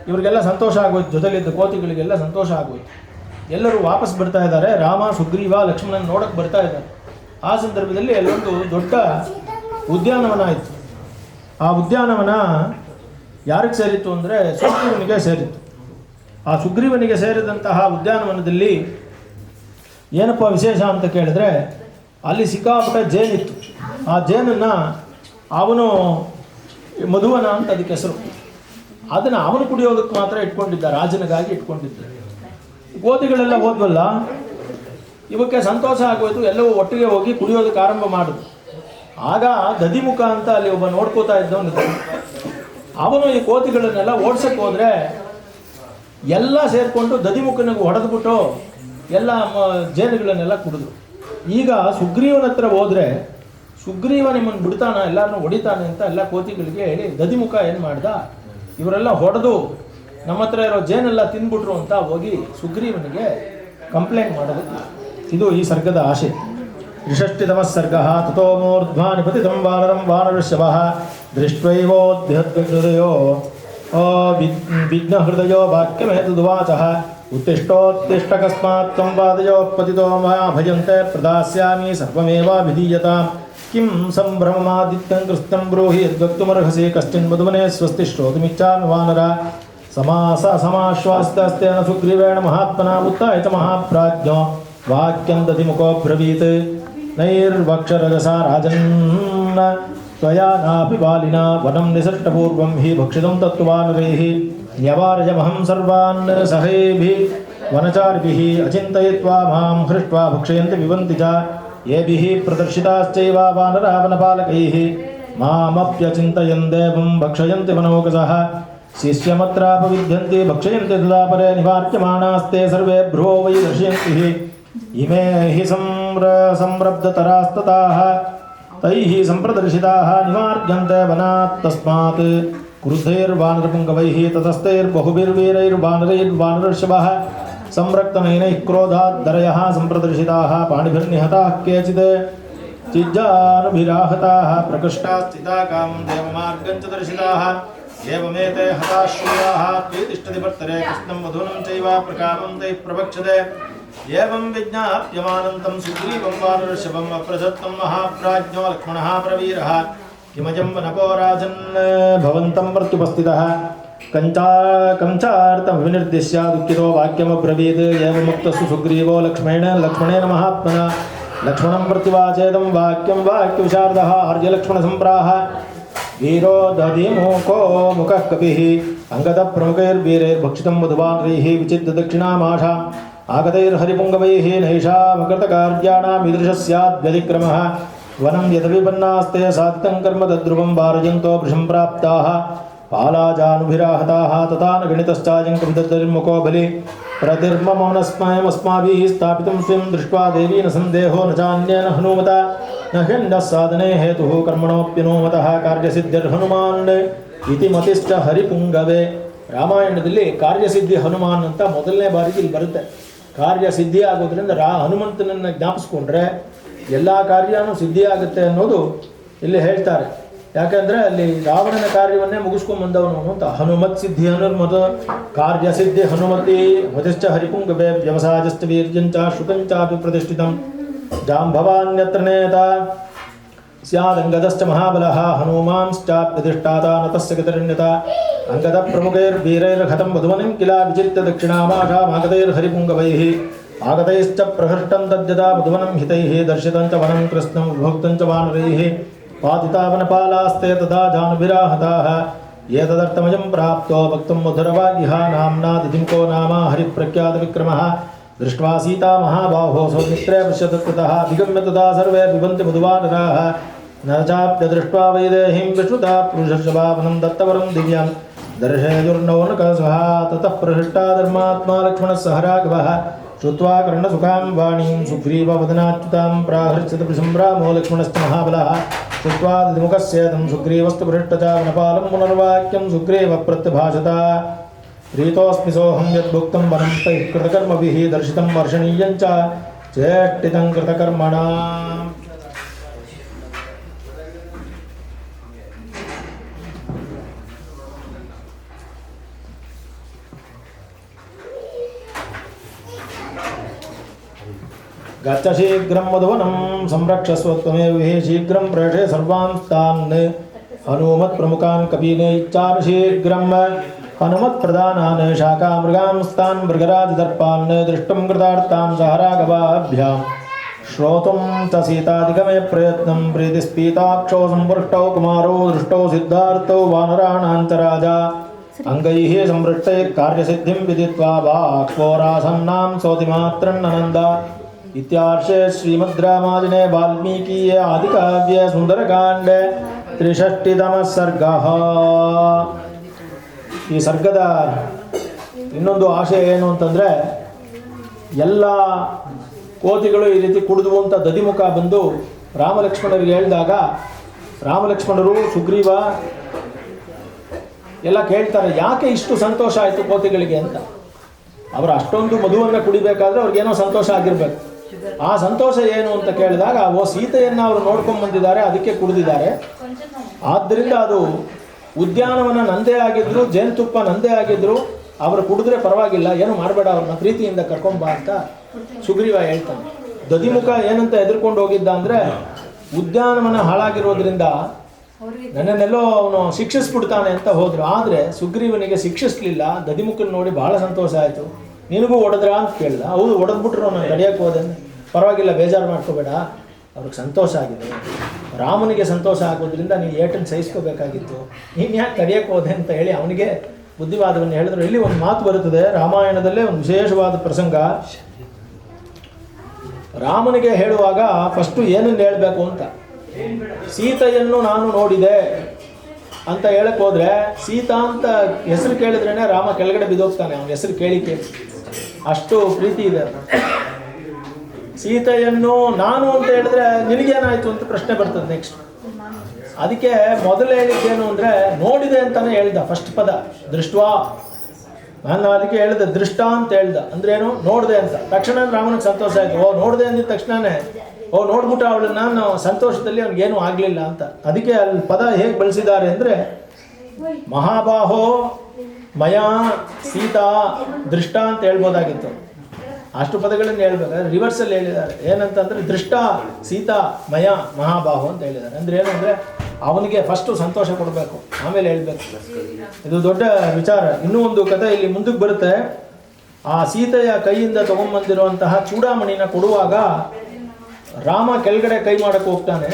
ಇವರಿಗೆಲ್ಲ ಸಂತೋಷ ಆಗೋಯ್ತು, ಜೊತೆಲಿದ್ದ ಕೋತಿಗಳಿಗೆಲ್ಲ ಸಂತೋಷ ಆಗೋಯ್ತು. ಎಲ್ಲರೂ ವಾಪಸ್ ಬರ್ತಾ ಇದ್ದಾರೆ. ರಾಮ ಸುಗ್ರೀವ ಲಕ್ಷ್ಮಣನ ನೋಡಕ್ಕೆ ಬರ್ತಾ ಇದ್ದಾರೆ. ಆ ಸಂದರ್ಭದಲ್ಲಿ ಅಲ್ಲೊಂದು ದೊಡ್ಡ ಉದ್ಯಾನವನ ಆಯಿತು. ಆ ಉದ್ಯಾನವನ ಯಾರಿಗೆ ಸೇರಿತ್ತು ಅಂದರೆ ಸುಗ್ರೀವನಿಗೆ ಸೇರಿತ್ತು. ಆ ಸುಗ್ರೀವನಿಗೆ ಸೇರಿದಂತಹ ಉದ್ಯಾನವನದಲ್ಲಿ ಏನಪ್ಪ ವಿಶೇಷ ಅಂತ ಕೇಳಿದ್ರೆ, ಅಲ್ಲಿ ಸಿಕ್ಕಾಪಟ್ಟೆ ಜೇನಿತ್ತು. ಆ ಜೇನನ್ನು ಅವನು ಮಧುವನ ಅಂತ ಅದಕ್ಕೆ ಹೆಸರು. ಅದನ್ನು ಅವನು ಕುಡಿಯೋದಕ್ಕೆ ಮಾತ್ರ ಇಟ್ಕೊಂಡಿದ್ದ, ರಾಜನಿಗಾಗಿ ಇಟ್ಕೊಂಡಿದ್ದ. ಗೋಧಿಗಳೆಲ್ಲ ಹೋದ್ವಲ್ಲ, ಇವಕ್ಕೆ ಸಂತೋಷ ಆಗೋಯ್ತು. ಎಲ್ಲವೂ ಒಟ್ಟಿಗೆ ಹೋಗಿ ಕುಡಿಯೋದಕ್ಕೆ ಆರಂಭ ಮಾಡಿದ್ರು. ಆಗ ದಧಿಮುಖ ಅಂತ ಅಲ್ಲಿ ಒಬ್ಬ ನೋಡ್ಕೋತಾ ಇದ್ದವನಿದ್ದ. ಅವನು ಈ ಕೋತಿಗಳನ್ನೆಲ್ಲ ಓಡ್ಸಕ್ಕೆ ಹೋದರೆ ಎಲ್ಲ ಸೇರಿಕೊಂಡು ದಧಿಮುಖನಿಗೆ ಹೊಡೆದ್ಬಿಟ್ಟು ಎಲ್ಲ ಜೇನುಗಳನ್ನೆಲ್ಲ ಕುಡಿದ್ರು. ಈಗ ಸುಗ್ರೀವನ ಹತ್ರ ಹೋದರೆ ಸುಗ್ರೀವ ನಿಮ್ಮನ್ನು ಬಿಡ್ತಾನ, ಎಲ್ಲರನ್ನೂ ಹೊಡಿತಾನೆ ಅಂತ ಎಲ್ಲ ಕೋತಿಗಳಿಗೆ ಹೇಳಿ ದಧಿಮುಖ ಏನು ಮಾಡ್ದ, ಇವರೆಲ್ಲ ಹೊಡೆದು ನಮ್ಮ ಹತ್ರ ಇರೋ ಜೇನೆಲ್ಲ ತಿಂದ್ಬಿಟ್ರು ಅಂತ ಹೋಗಿ ಸುಗ್ರೀವನಿಗೆ ಕಂಪ್ಲೇಂಟ್ ಮಾಡೋದು. ಇದು ಈ ಸರ್ಗದ ಆಶೆ. 63ತಮಃ ಸರ್ಗಃ. ತಥೋ ಮೂರ್ಧ್ವಾ ನಿಪತಿತಂ ವಾನರಂ ವಾನರಶ್ಯವಃ ದೃಷ್ಟ್ವೈವೋದ್ಯಹೃದಯೋ ವಿಘ್ನಹೃದಯೋ ವಾಕ್ಯಮೇತದುವಾಚಃ उत्तिष्ठोत्तिष्ठ कस्मात् त्वं वादयोपतितो मया भजन्ते प्रदास्यामि सर्वमेवाभिधीयतां किं सम्भ्रममादित्यं कृस्तं ब्रूहि यद्वक्तुमर्हसि कश्चिन्मधुवने स्वस्ति श्रोतुमिच्छामि वानर समाश्वासितस्तेन सुग्रीवेण महात्मना उत्थायितमहाप्राज्ञो वाक्यं दधिमुखो ब्रवीत् नैर्वक्षरजसा राजन् त्वया नापि बालिना वनं निसृष्टपूर्वं हि भक्षितं तत्तु वानरैः न्यवारयमहं सर्वान् सहेभिः वनचारिभिः अचिन्तयित्वा मां हृष्ट्वा भक्षयन्ति पिबन्ति च येभिः प्रदर्शिताश्चैव वानरा वनपालकैः मामप्यचिन्तयन् देवं भक्षयन्ति वनौकसः शिष्यमत्रापविद्यन्ति भक्षयन्ति तदा परे निवार्यमाणास्ते सर्वे भ्रुवो वै दर्शयन्ति इमे हि संरब्धतरास्तताः तैः सम्प्रदर्शिताः निवार्यन्ते वनात् तस्मात् क्रुद्धैर्वानरपुङ्गवैः ततस्तैर्बहुभिर्वीरैर्वानरैर्वानरर्षभः संरक्तनयनैः क्रोधाद्धरयः सम्प्रदर्शिताः पाणिभिर्निहताः केचित् चिज्जानुभिराहताः प्रकृष्टास्थिता कामं देवमार्गं च दर्शिताः एवमेते हताश्रूयाः ते तिष्ठति वर्तरे कृष्णं मधुनं चैव प्रकामं तैः प्रवक्षते एवं विज्ञाप्यमानन्तं सुग्रीवं वानरर्षभम् अप्रसत्तं महाप्राज्ञो लक्ष्मणः प्रवीरः किमजं वनको राजन् भवन्तं मृत्युपस्थितः कंचार्थं विनिर्दिश्य दुःखितो वाक्यमब्रवीत् एवमुक्तस्तु सुग्रीवो लक्ष्मणेन महात्मना लक्ष्मणं प्रतिवाचेदं वाक्यं वाक्यविशारदः आर्यलक्ष्मणसम्प्राह वीरो दधिमुखो मुखः कपिः अङ्गदप्रमुखैर्वीरैर्भक्षितं मधुवानरैः विचिद्य दक्षिणामाशा आगतैर्हरिपुङ्गवैः नैषामकृतकार्याणाम् ईदृशः स्याद्व्यतिक्रमः वनं यदविपन्नास्ते साधितं कर्म तद्ध्रुवं वारयन्तो वृषं प्राप्ताः पालाजानुभिराहताः तथा न गणितश्चायं कविदद्दरिमुखो बलि प्रतिर्ममौनस्मयमस्माभिः स्थापितं स्वयं दृष्ट्वा देवी न सन्देहो न चान्येन हनुमता न ह्यन्यः साधने हेतुः कर्मणोऽप्यनुमतः ಕಾರ್ಯಸಿದ್ಧಿರ್ಹನುಮಾನ್ ಇತಿ ಮತಿಶ್ಚ ಹರಿಪುಂಗವೇ. ರಾಮಾಯಣದಲ್ಲಿ ಕಾರ್ಯಸಿದ್ಧಿ ಹನುಮಾನ್ ಅಂತ ಮೊದಲನೇ ಬಾರಿಗೆ ಇಲ್ಲಿ ಬರುತ್ತೆ. ಕಾರ್ಯಸಿದ್ಧಿ ಆಗೋದ್ರಿಂದ ಹನುಮಂತನನ್ನು ಜ್ಞಾಪಿಸ್ಕೊಂಡ್ರೆ ಎಲ್ಲ ಕಾರ್ಯನೂ ಸಿದ್ಧಿಯಾಗುತ್ತೆ ಅನ್ನೋದು ಇಲ್ಲಿ ಹೇಳ್ತಾರೆ. ಯಾಕಂದರೆ ಅಲ್ಲಿ ರಾವಣನ ಕಾರ್ಯವನ್ನೇ ಮುಗಿಸ್ಕೊಂಡು ಬಂದವನು ಅಂತ. ಹನುಮತ್ ಸಿದ್ಧಿ ಹನುರ್ಮತ ಕಾರ್ಯಸಿದ್ಧಿ ಹನುಮತಿ ಮತಿಶ್ಚ ಹರಿಪುಂಗವೇ ವ್ಯವಸಾಯಶ್ಚ ವೀರ್ಯಂಚ ಶ್ರುತಂಚಾಪಿ ಪ್ರತಿಷ್ಠಿತಂ ಜಾಂಬವಾನ್ಯತ್ರ ನೇತಾ ಸ್ಯಾದಂಗದಶ್ಚ ಮಹಾಬಲಃ ಹನುಮಾಂಶ್ಚಾಪ್ಯಧಿಷ್ಠಾತಾ ನ ತಸ್ಯ ಗತಿರನ್ಯತಾ ಅಂಗದ ಪ್ರಮುಖೈರ್ವೀರೈರ್ಹತಂ ಮಧುವನಿಂ ಕಿಲ ವಿಚಿತ್ಯ ದಕ್ಷಿಣಾಮಾಷಾಮಾಗತೈರ್ಹರಿಪುಂಗವೈಃ ಆಗತೈಶ್ಚ ಪ್ರಹೃಷ್ಟಂ ತದ್ಯದಾ ಮಧುವನಂ ಹಿತೈಃ ದರ್ಶಿತಂ ಚ ವನಂ ಕೃಷ್ಣಂ ವಿಭಕ್ತಂ ಚ ವಾನರೈಃ ಪಾತಿತಾ ವನಪಾಲಾಸ್ತೆ ತದಾ ಜಾನುಭಿರಾಹತಾಃ ಏತದರ್ಥಮಯಂ ಪ್ರಾಪ್ತೋ ಭಕ್ತಂ ಮಧುರವಾಗ್ಯಃ ನಾಮ್ನಾ ದಿಧಿಂಕೋ ನಾಮ ಹರಿಪ್ರಖ್ಯಾತವಿಕ್ರಮಃ ದೃಷ್ಟ್ವಾ ಸೀತಾ ಮಹಾಬಾಹೋ ಸೌಮಿತ್ರೇ ಪಶ್ಯತ್ ಕೃತಃ ಅಭಿಗಮ್ಯ ತದಾ ಸರ್ವೇ ಪಿಬಂತಿ ಮಧುವಾನರಾಃ ನ ಚಾಪ್ಯ ದೃಷ್ಟ್ವಾ ವೈದೇಹಿಂ ವಿಶ್ರುತಾ ಪುರುಷರ್ಷಭಾವನಂ ದತ್ತವರಂ ದಿವ್ಯಂ ದರ್ಶಯದುರ್ನೌನಕಸಃ ತತಃ ಪ್ರಹೃಷ್ಟಾ ಧರ್ಮಾತ್ಮಾ ಲಕ್ಷ್ಮಣಃ ಸಹ ರಾಘವಃ ಶ್ರುತ್ವಾ ಕರ್ಣಸುಖಾಂ ವಾಣೀಂ ಸುಗ್ರೀವವದನಾಚ್ಯುತಾಂ ಪ್ರಾಹೃಚ್ಯತ ಸಂಭ್ರಾಮೋ ಲಕ್ಷ್ಮಣಶ್ಚ ಮಹಾಬಲಃ ಶ್ರುತ್ವಾ ದಿಮುಖಸ್ಯ ತಂ ಸುಗ್ರೀವಸ್ತು ಪೃಷ್ಟಚ ವನಪಾಲಂ ಪುನರ್ವಾಕ್ಯಂ ಸುಗ್ರೀವ ಪ್ರತ್ಯಭಾಷತ ಪ್ರೀತೋಸ್ಮಿ ಸೋಹಂ ಯದ್ಭುಕ್ತಂ ವನಂ ತೈಃ ಕೃತಕರ್ಮಭಿಃ ದರ್ಶಿತಂ ವರ್ಷಣೀಯಂ ಚ ಚೇಷ್ಟಿತಂ ಕೃತಕರ್ಮಣಾ. ಗಚ್ಚ ಶೀಘ್ರಂ ಮಧುವನಂ ಸಂರಕ್ಷಸ್ವ ತ್ವಮೇವ ಶೀಘ್ರಂ ಪ್ರೇಷಯ ಸರ್ವಾನ್ ತಾನ್ ಹನುಮತ್ ಪ್ರಮುಖಾನ್ ಕಪೀನ್ ಇಚ್ಛಾಮಿ ಶೀಘ್ರಂ ಹನುಮತ್ ಪ್ರಧಾನಾನ್ ಶಾಖಾಮೃಗಾಂಸ್ತಾನ್ ಮೃಗರಾಜದರ್ಪಾನ್ ದೃಷ್ಟಂ ಕೃತಾರ್ಥಾನ್ ಸಹ ರಾಘವಾಭ್ಯಾಂ ಶ್ರೋತುಂ ಚ ಸೀತಾಧಿಗಮಯ ಪ್ರಯತ್ನಂ ಪ್ರೀತಿಸ್ಪೀತಾಕ್ಷೋ ಸಂಪೃಷ್ಟೌ ಕುಮಾರೋ ದೃಷ್ಟೌ ಸಿದ್ಧಾರ್ಥೌ ವಾನರಾಣಾಂ ಚ ರಾಜ ಅಂಗೈಃ ಸಂವೃಷ್ಟೈಃ ಕಾರ್ಯಸಿದ್ಧಿಂ ವಿದಿತ್ವಾ ಬಾಕ್ವೋರಾಸನ್ನಾಂ ಸೋತಿಮಾತ್ರನ್ನನಂದ. ಇತ್ಯಾರ್ಷೆ ಶ್ರೀಮದ್ ರಾಮಾಯಣೆ ವಾಲ್ಮೀಕೀಯ ಆದಿಕಾವ್ಯ ಸುಂದರಕಾಂಡೆ 63 ಸರ್ಗಃ. ಈ ಸರ್ಗದ ಇನ್ನೊಂದು ಆಶಯ ಏನು ಅಂತಂದರೆ, ಎಲ್ಲ ಕೋತಿಗಳು ಈ ರೀತಿ ಕುಡಿದ್ವು ಅಂತ ದದಿಮುಖ ಬಂದು ರಾಮಲಕ್ಷ್ಮಣರಿಗೆ ಹೇಳಿದಾಗ ರಾಮಲಕ್ಷ್ಮಣರು ಸುಗ್ರೀವ ಎಲ್ಲ ಕೇಳ್ತಾರೆ, ಯಾಕೆ ಇಷ್ಟು ಸಂತೋಷ ಆಯಿತು ಕೋತಿಗಳಿಗೆ ಅಂತ. ಅವರು ಅಷ್ಟೊಂದು ಮಧುವನ್ನು ಕುಡಿಬೇಕಾದ್ರೆ ಅವ್ರಿಗೇನೋ ಸಂತೋಷ ಆಗಿರಬೇಕು. ಆ ಸಂತೋಷ ಏನು ಅಂತ ಕೇಳಿದಾಗ, ಓ ಸೀತೆಯನ್ನು ಅವರು ನೋಡ್ಕೊಂಡು ಬಂದಿದ್ದಾರೆ, ಅದಕ್ಕೆ ಕುಡಿದಿದ್ದಾರೆ. ಆದ್ದರಿಂದ ಅದು ಉದ್ಯಾನವನ ನಂದೇ ಆಗಿದ್ರು, ಜೇನುತುಪ್ಪ ನಂದೇ ಆಗಿದ್ರು, ಅವರು ಕುಡಿದ್ರೆ ಪರವಾಗಿಲ್ಲ, ಏನು ಮಾಡಬೇಡ, ಅವ್ರನ್ನ ಪ್ರೀತಿಯಿಂದ ಕರ್ಕೊಂಬ ಅಂತ ಸುಗ್ರೀವ ಹೇಳ್ತಾನೆ. ದದಿಮುಖ ಏನಂತ ಎದುರ್ಕೊಂಡು ಹೋಗಿದ್ದ ಅಂದರೆ, ಉದ್ಯಾನವನ ಹಾಳಾಗಿರೋದ್ರಿಂದ ನನ್ನನ್ನೆಲ್ಲೋ ಅವನು ಶಿಕ್ಷಿಸ್ಬಿಡ್ತಾನೆ ಅಂತ ಹೋದ್ರು. ಆದರೆ ಸುಗ್ರೀವನಿಗೆ ಶಿಕ್ಷಿಸ್ಲಿಲ್ಲ. ದದಿಮುಖನ ನೋಡಿ ಬಹಳ ಸಂತೋಷ ಆಯಿತು. ನಿನಗೂ ಹೊಡೆದ್ರ ಅಂತ ಕೇಳಿದ. ಹೌದು, ಹೊಡೆದ್ಬಿಟ್ರು, ನಾನು ತಡೆಯೋಕ್ಕೆ ಹೋದೆ. ಪರವಾಗಿಲ್ಲ, ಬೇಜಾರು ಮಾಡ್ಕೋಬೇಡ, ಅವ್ರಿಗೆ ಸಂತೋಷ ಆಗಿದೆ. ರಾಮನಿಗೆ ಸಂತೋಷ ಆಗೋದ್ರಿಂದ ನೀನು ಏಟನ್ನು ಸಹಿಸ್ಕೋಬೇಕಾಗಿತ್ತು, ನೀನು ಯಾಕೆ ತಡೆಯೋಕ್ಕೆ ಹೋದೆ ಅಂತ ಹೇಳಿ ಅವನಿಗೆ ಬುದ್ಧಿವಾದವನ್ನು ಹೇಳಿದ್ರು. ಇಲ್ಲಿ ಒಂದು ಮಾತು ಬರುತ್ತದೆ ರಾಮಾಯಣದಲ್ಲೇ, ಒಂದು ವಿಶೇಷವಾದ ಪ್ರಸಂಗ. ರಾಮನಿಗೆ ಹೇಳುವಾಗ ಫಸ್ಟು ಏನನ್ನು ಹೇಳಬೇಕು ಅಂತ, ಸೀತೆಯನ್ನು ನಾನು ನೋಡಿದೆ ಅಂತ ಹೇಳಕ್ಕೆ ಹೋದರೆ, ಸೀತಾ ಅಂತ ಹೆಸರು ಕೇಳಿದ್ರೇ ರಾಮ ಕೆಳಗಡೆ ಬಿದ್ದೋಗ್ತಾನೆ. ಅವನ ಹೆಸರು ಕೇಳಿ ಅಷ್ಟು ಪ್ರೀತಿ ಇದೆ. ಸೀತೆಯನ್ನು ನಾನು ಅಂತ ಹೇಳಿದ್ರೆ ನಿನಗೇನಾಯಿತು ಅಂತ ಪ್ರಶ್ನೆ ಬರ್ತದೆ ನೆಕ್ಸ್ಟ್. ಅದಕ್ಕೆ ಮೊದಲು ಹೇಳಿದ್ದೇನು ಅಂದರೆ, ನೋಡಿದೆ ಅಂತಲೇ ಹೇಳ್ದ. ಫಸ್ಟ್ ಪದ ದೃಷ್ಟ್ವಾ, ನಾನು ಅದಕ್ಕೆ ಹೇಳಿದೆ ದೃಷ್ಟ ಅಂತ ಹೇಳ್ದ. ಅಂದ್ರೇನು, ನೋಡಿದೆ ಅಂತ. ತಕ್ಷಣ ರಾಮನಿಗೆ ಸಂತೋಷ ಆಯಿತು. ಓ ನೋಡಿದೆ ಅಂದಿದ ತಕ್ಷಣವೇ, ಓ ನೋಡ್ಬಿಟ್ಟ ಅವಳನ್ನ, ನಾನು ಸಂತೋಷದಲ್ಲಿ ಅವ್ನಿಗೇನು ಆಗಲಿಲ್ಲ ಅಂತ. ಅದಕ್ಕೆ ಅಲ್ಲಿ ಪದ ಹೇಗೆ ಬಳಸಿದ್ದಾರೆ ಅಂದರೆ, ಮಹಾಬಾಹೋ ಮಯ ಸೀತಾ ದೃಷ್ಟ ಅಂತ ಹೇಳ್ಬೋದಾಗಿತ್ತು. ಅಷ್ಟು ಪದಗಳನ್ನು ಹೇಳ್ಬೇಕಾದ್ರೆ ರಿವರ್ಸಲ್ಲಿ ಹೇಳಿದ್ದಾರೆ. ಏನಂತಂದರೆ, ದೃಷ್ಟ ಸೀತಾ ಮಯ ಮಹಾಬಾಹು ಅಂತ ಹೇಳಿದ್ದಾರೆ. ಅಂದರೆ ಏನು ಅಂದರೆ, ಅವನಿಗೆ ಫಸ್ಟು ಸಂತೋಷ ಕೊಡಬೇಕು, ಆಮೇಲೆ ಹೇಳಬೇಕು. ಇದು ದೊಡ್ಡ ವಿಚಾರ. ಇನ್ನೂ ಒಂದು ಕಥೆ ಇಲ್ಲಿ ಮುಂದಕ್ಕೆ ಬರುತ್ತೆ. ಆ ಸೀತೆಯ ಕೈಯಿಂದ ತೊಗೊಂಬಂದಿರುವಂತಹ ಚೂಡಾಮಣಿನ ಕೊಡುವಾಗ ರಾಮ ಕೆಳಗಡೆ ಕೈ ಮಾಡೋಕ್ಕೆ ಹೋಗ್ತಾನೆ.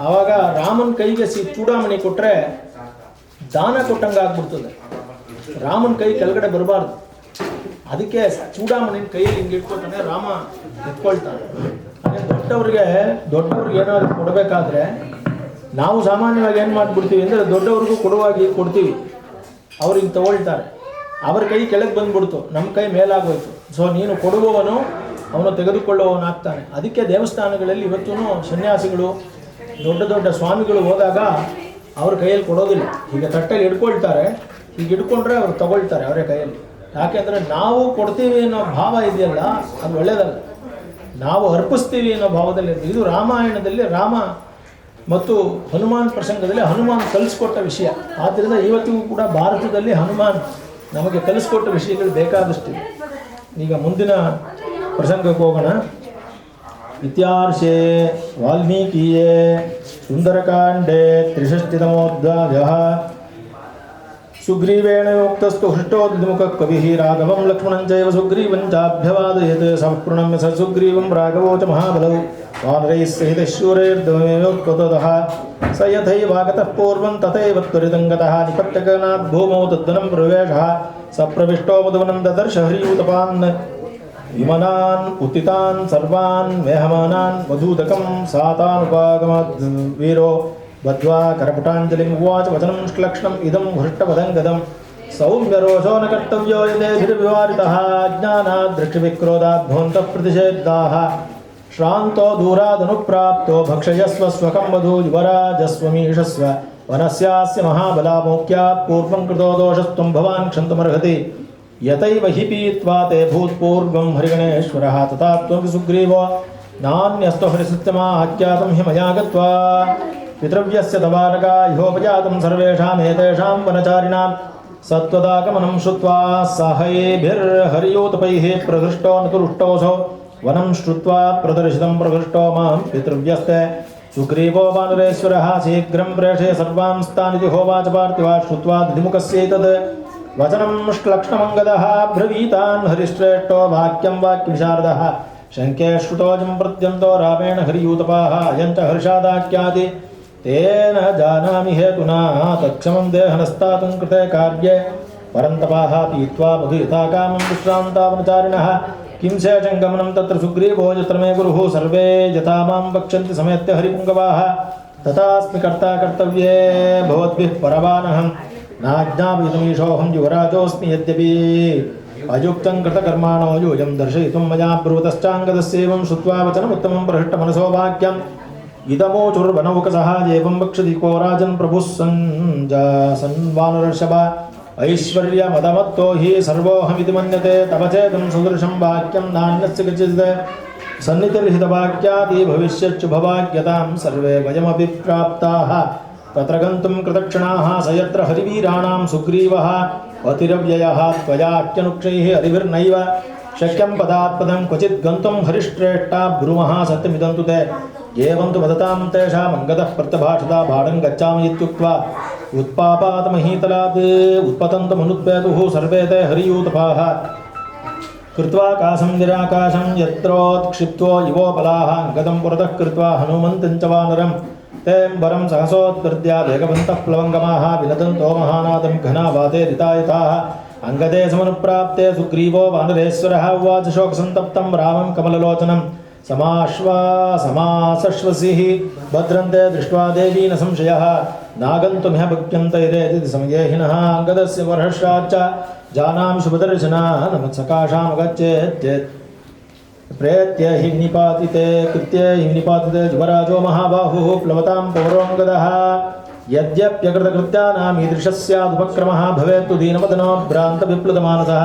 ಆವಾಗ ರಾಮನ ಕೈಗೆ ಚೂಡಾಮಣಿ ಕೊಟ್ಟರೆ ದಾನ ಕೊಟ್ಟಂಗೆ ಆಗ್ಬಿಡ್ತದೆ. ರಾಮನ ಕೈ ಕೆಳಗಡೆ ಬರಬಾರ್ದು. ಅದಕ್ಕೆ ಚೂಡಾಮಣಿನ ಕೈಯಲ್ಲಿ ಹಿಂಗೆ ಇಟ್ಕೊತಾನೆ, ರಾಮ ಎತ್ಕೊಳ್ತಾನೆ. ಅದೇ ದೊಡ್ಡವ್ರಿಗೆ ಏನಾದ್ರು ಕೊಡಬೇಕಾದ್ರೆ ನಾವು ಸಾಮಾನ್ಯವಾಗಿ ಏನು ಮಾಡಿಬಿಡ್ತೀವಿ ಅಂದರೆ, ದೊಡ್ಡವ್ರಿಗೂ ಕೊಡುವಾಗಿ ಕೊಡ್ತೀವಿ, ಅವ್ರು ಹಿಂಗೆ ತಗೊಳ್ತಾರೆ. ಅವರ ಕೈ ಕೆಳಗೆ ಬಂದ್ಬಿಡ್ತು, ನಮ್ಮ ಕೈ ಮೇಲಾಗೋಯ್ತು. ಸೊ ನೀನು ಕೊಡುವವನು ಅವನು ತೆಗೆದುಕೊಳ್ಳುವವನಾಗ್ತಾನೆ. ಅದಕ್ಕೆ ದೇವಸ್ಥಾನಗಳಲ್ಲಿ ಇವತ್ತೂ ಸನ್ಯಾಸಿಗಳು ದೊಡ್ಡ ದೊಡ್ಡ ಸ್ವಾಮಿಗಳು ಹೋದಾಗ ಅವ್ರ ಕೈಯಲ್ಲಿ ಕೊಡೋದಿಲ್ಲ. ಈಗ ತಟ್ಟೆಯಲ್ಲಿ ಹಿಡ್ಕೊಳ್ತಾರೆ, ಈಗ ಹಿಡ್ಕೊಂಡ್ರೆ ಅವ್ರು ತಗೊಳ್ತಾರೆ ಅವರೇ ಕೈಯಲ್ಲಿ. ಯಾಕೆಂದರೆ ನಾವು ಕೊಡ್ತೀವಿ ಅನ್ನೋ ಭಾವ ಇದೆಯಲ್ಲ, ಅದು ಒಳ್ಳೆಯದಲ್ಲ. ನಾವು ಅರ್ಪಿಸ್ತೀವಿ ಅನ್ನೋ ಭಾವದಲ್ಲಿ ಇದು ರಾಮಾಯಣದಲ್ಲಿ ರಾಮ ಮತ್ತು ಹನುಮಾನ್ ಪ್ರಸಂಗದಲ್ಲಿ ಹನುಮಾನ್ ಕಲಿಸ್ಕೊಟ್ಟ ವಿಷಯ. ಆದ್ದರಿಂದ ಇವತ್ತಿಗೂ ಕೂಡ ಭಾರತದಲ್ಲಿ ಹನುಮಾನ್ ನಮಗೆ ಕಲಿಸ್ಕೊಟ್ಟ ವಿಷಯಗಳು ಬೇಕಾದಷ್ಟಿದೆ. ಈಗ ಮುಂದಿನ ಪ್ರಸಂಗಕ್ಕೆ ಹೋಗೋಣ. ಇತ್ಯಾರ್ಷೆ ವಾಲ್ಮೀಕಿಯೇ ಸುಂದರಕಾಂಡೇ 63 ಸುಗ್ರೀವೇಣ ಯುಕ್ತಸ್ತು ಹೃಷ್ಟೋದ್ವಿಮುಖ ಕವಿಃ ರಾಘವಂ ಲಕ್ಷ್ಮಣಂ ಚೈವ ಸುಗ್ರೀವಂ ಚಾಭ್ಯವಾದಯತ್ ಸಂಪೂರ್ಣಂ ಸ ಸುಗ್ರೀವಂ ರಾಘವೋ ಚ ಮಹಾಬಲೌ ವಾನರೈಃ ಸಹಿತಃ ಶೂರೈರ್ದ್ವಯೋತ್ಕತಃ ಸ ಯಥೈವಾಗತಃ ಪೂರ್ವಂ ತಥೈವ ತ್ವರಿತಂ ಗತಃ ನಿಪತ್ಯಗನಾಥ್ ಭೂಮೌ ತದ್ವನಂ ಪ್ರವೇಶಃ ಸ ಪ್ರವಿಷ್ಟೋ ಮಧುವನಂ ದದರ್ಶ ಹರಿಯೂತಪಾನ್ ವಿಮನಾನ್ ಉತ್ತಿತಾನ್ ಸರ್ವಾನ್ ಮೇಹಮಾನಾನ್ ಮಧೂದಕಂ ಸಾತಾನುಪಾಗಮದ್ ವೀರೋ ಬದ್ವಾ ಕರಪುಟಾಂಜಲಿಂ ಉವಾಚ ವಚನಂ ಶ್ಲಕ್ಷ್ಣಂ ಇದಂ ಹೃಷ್ಟಪದಂಗದಂ ಸೌಮ್ಯರೋಷೋ ನ ಕರ್ತವ್ಯೋ ಯದೇಭಿರ್ವಿವಾರಿತಃ ಅಜ್ಞಾನಾದೃಕ್ಷಿವಿಕ್ರೋಧಾತ್ ಭವಂತಃ ಪ್ರತಿಷೇಧಾಃ ಶ್ರಾಂತೋ ದೂರಾದನುಪ್ರಾಪ್ತೋ ಭಕ್ಷಯಸ್ವ ಸ್ವಕಂ ವಧೂ ಯುವರಾಜಸ್ವಮೀಶಸ್ವ ವನಸ್ಯಾಸ್ಯ ಮಹಾಬಲಾಮೋಕ್ಯಾತ್ ಪೂರ್ವಂ ಕೃತೋ ದೋಷಸ್ತ್ವಂ ಭವಾನ್ ಕ್ಷಂತುಮರ್ಹತಿ ಯತೈವ ಹಿ ಪೀತ್ವಾ ತೇ ಭೂತ್ಪೂರ್ವಂ ಹರಿಗಣೇಶ್ವರಃ ತಥಾ ತ್ವಮಪಿ ಸುಗ್ರೀವೋ ನಾನ್ಯಸ್ತು ಹರಿಸತ್ಯಮಾ ಆಖ್ಯಾತಂ ಹಿ ಮಯಾ ಗತ್ವಾ ಪಿತೃವ್ಯಸ್ಯ ತವಾರಕಾ ಇಹೋಪಜಾತಂ ಸರ್ವೇಷಾಮೇತೇಷಾಂ ವನಚಾರಿಣಾಂ ಸತ್ವದಾಗಮನಂ ಶ್ರುತ್ವಾ ಸಾಹಯೇಭಿರ್ಹರಿಯೂತಪೈಃ ಪ್ರಹೃಷ್ಟೋ ನತುರುಷ್ಟೋऽಸೌ ವನಂ ಶ್ರುತ್ವಾ ಪ್ರದರ್ಶಿತಂ ಪ್ರಹೃಷ್ಟೋ ಮಾಂ ಪಿತೃವ್ಯಸ್ತೆ ಸುಗ್ರೀವೋ ವಾನರೇಶ್ವರಃ ಶೀಘ್ರಂ ಪ್ರೇಷಯ ಸರ್ವಾಂಸ್ತಾನಿತಿ ಹೋವಾಚ ಪಾರ್ಥಿವಾ ಶ್ರುತ್ವಾ ದ್ವಿಮುಖಸ್ಯೈತದ್ ವಚನಂ ಶ್ಲಕ್ಷ್ಣಮಂಗದಃ ಬ್ರವೀತಾನ್ ಹರಿಶ್ರೇಷ್ಠೋ ವಾಕ್ಯಂ ವಾಕ್ಯವಿಶಾರದಃ ಶಂಕೆ ಶ್ರುತೋಜಂ ಪ್ರತ್ಯಂತೋ ರಾಮೇಣ ಹರಿಯೂತಪಾಃ ಅಯಂಚ ಹರ್ಷಾದಾಖ್ಯಾತಿ ತೇನ ಜಾನಾಮಿ ಹೇತುನಾ ತತ್ಕ್ಷಮಂ ದೇಹನಸ್ತಾತುಂ ಕೃತೆ ಕಾರ್ಯೇ ಪರಂತಪಾಃ ಪೀತ್ವಾ ಮಧು ಯಥಾ ಕಾಮಂ ವಿಶ್ರಾಂತಾವನಚಾರಿಣಃ ಕಿಂ ಶೇಷಂ ಗಮನಂ ತತ್ರ ಸುಗ್ರೀವೋ ಯತ್ರ ಮೇ ಗುರುಃ ಸರ್ವೇ ಯಥಾ ಮಾಂ ವಕ್ಷಂತಿ ಸಮೇತ್ಯ ಹರಿಪುಂಗವಾಃ ತಥಾಸ್ಮಿ ಕರ್ತಾ ಕರ್ತವ್ಯೇ ಭವದ್ಭಿಃ ಪರವಾನಹಂ ನಾಜ್ಞಾಪಯಿತುಮೀಶೋऽಹಂ ಯುವರಾಜೋऽಸ್ಮಿ ಯದ್ಯಪಿ ಅಯುಕ್ತಂ ಕೃತಕರ್ಮಾಣೋ ಯೂಯಂ ದರ್ಶಯಿತುಂ ಮಯಾ ಬ್ರುವತಶ್ಚಾಂಗದಸ್ಯೇವಂ ಶ್ರುತ್ವಾ ವಚನमुत्तमं ಪ್ರಹೃಷ್ಟಮನಸೋ ವಾಕ್ಯಂ ಇದಮೋಚುರ್ವನೌಕಸಃ ಏವಂ ವಕ್ಷತಿ ಕೋ ರಾಜನ್ ಪ್ರಭುಃ ಸನ್ವಾನುರರ್ಷಭ ಐಶ್ವರ್ಯಮದಮತ್ತೋ ಹಿ ಸರ್ವೋಹಮಿತಿ ಮನ್ಯತೆ ತವ ಚೇತಂ ಸದೃಶಂ ವಾಕ್ಯಂ ನಾನ್ಯಸ್ಯ ಕ್ವಚಿತ್ ಸನ್ನಿಧಿರ್ಹಿತವಾಕ್ಯಾದಿ ಭವಿಷ್ಯಚ್ಚುಭವಾಕ್ಯತಾಂ ಸರ್ವೇ ವಯಮಪಿ ಪ್ರಾಪ್ತಾಃ ತತ್ರ ಗಂತುಂ ಕೃತಕ್ಷಣಾಃ ಸ ಯತ್ರ ಹರಿವೀರಾಣಾಂ ಸುಗ್ರೀವಃ ಅತಿರವ್ಯಯಃ ತ್ವಯಾಖ್ಯನುಕ್ಷೈಃ ಹರಿಭಿರ್ನೈವ ಶಕ್ಯಂ ಪದಾತ್ಪದಂ ಕ್ವಚಿತ್ ಗಂತುಂ ಹರಿಶ್ರೇಷ್ಠಾ ಬ್ರೂಮಃ ಸತ್ಯಮಿದಂ ತು ತೇ ಏವಂ ತು ವದತಾಂ ತೇಷಾಂ ಅಂಗದಃ ಪ್ರತ್ಯಭಾಷತಾ ಭಾಡಂ ಗಚ್ಚಾಮಿ ಇತ್ಯುಕ್ತ್ವಾ ಉತ್ಪಾಪಾತಮಹೀತಲಾತ್ ಉತ್ಪತಂತಮನುತ್ಪೇತುಃ ಸರ್ವೇ ತೇ ಹರಿಯೂತಪಾಃ ಕೃತ್ವಾ ಕಾಸಂ ನಿರಾಕಾಶಂ ಯತ್ರೋತ್ಕ್ಷಿಪ್ತೋ ಇವೋಪಲಾಃ ಅಂಗದಂ ಪುರತಃ ಕೃತ್ವಾ ಹನುಮಂತಂ ಚ ವಾನರಂ ತೇಂಬರಂ ಸಹಸೋತ್ಕೃತ್ಯ ವೇಗವಂತಃ ಪ್ಲವಂಗಮಾಃ ವಿನದಂತೋ ಮಹಾನಾದಂ ಘನಾವಾತೆ ರಿತಾಯತಾಃ ಅಂಗದೇ ಸಮನುಪ್ರಾಪ್ತೆ ಸುಗ್ರೀವೋ ವಾನರೇಶ್ವರಃ ಉವಾಚ ಶೋಕಸಂತಪ್ತಂ ರಾಮಂ ಕಮಲಲೋಚನಂ ಸಮಾಸಶ್ವಸಿಃ ಭದ್ರಂತೆ ದೃಷ್ಟ್ವಾ ದೇವೀ ನ ಸಂಶಯಃ ನಾಗಂತುಮಿಹ ಭಕ್ತ್ಯಂತ ಇದೇತಿ ಸಮಯೇ ಹಿನಃ ಅಂಗದಸ್ಯ ವರ್ಹಶ್ರಾಚ್ಚ ಜಾನಾಮಿ ಶುಭದರ್ಶನಾ ನಮತ್ಸಕಾಶಾಮಗಚ್ಚೇತ್ ಪ್ರೇತ್ಯ ಹಿ ನಿಪಾತಿತೆ ಕೃತ್ಯ ಹಿ ನಿಪಾತಿತೆ ಯುವರಾಜೋ ಮಹಾಬಾಹುಃ ಪ್ಲವತಾಂ ಪೌರೋಂಗದಃ ಯದ್ಯಪ್ಯಕೃತಕೃತ್ಯಾನಾಂ ಈದೃಶಸ್ಯಾದುಪಕ್ರಮಃ ಭವೇತ್ತು ದೀನಮದನೋ ಭ್ರಾಂತವಿಪ್ಲುತಮಾನಸಃ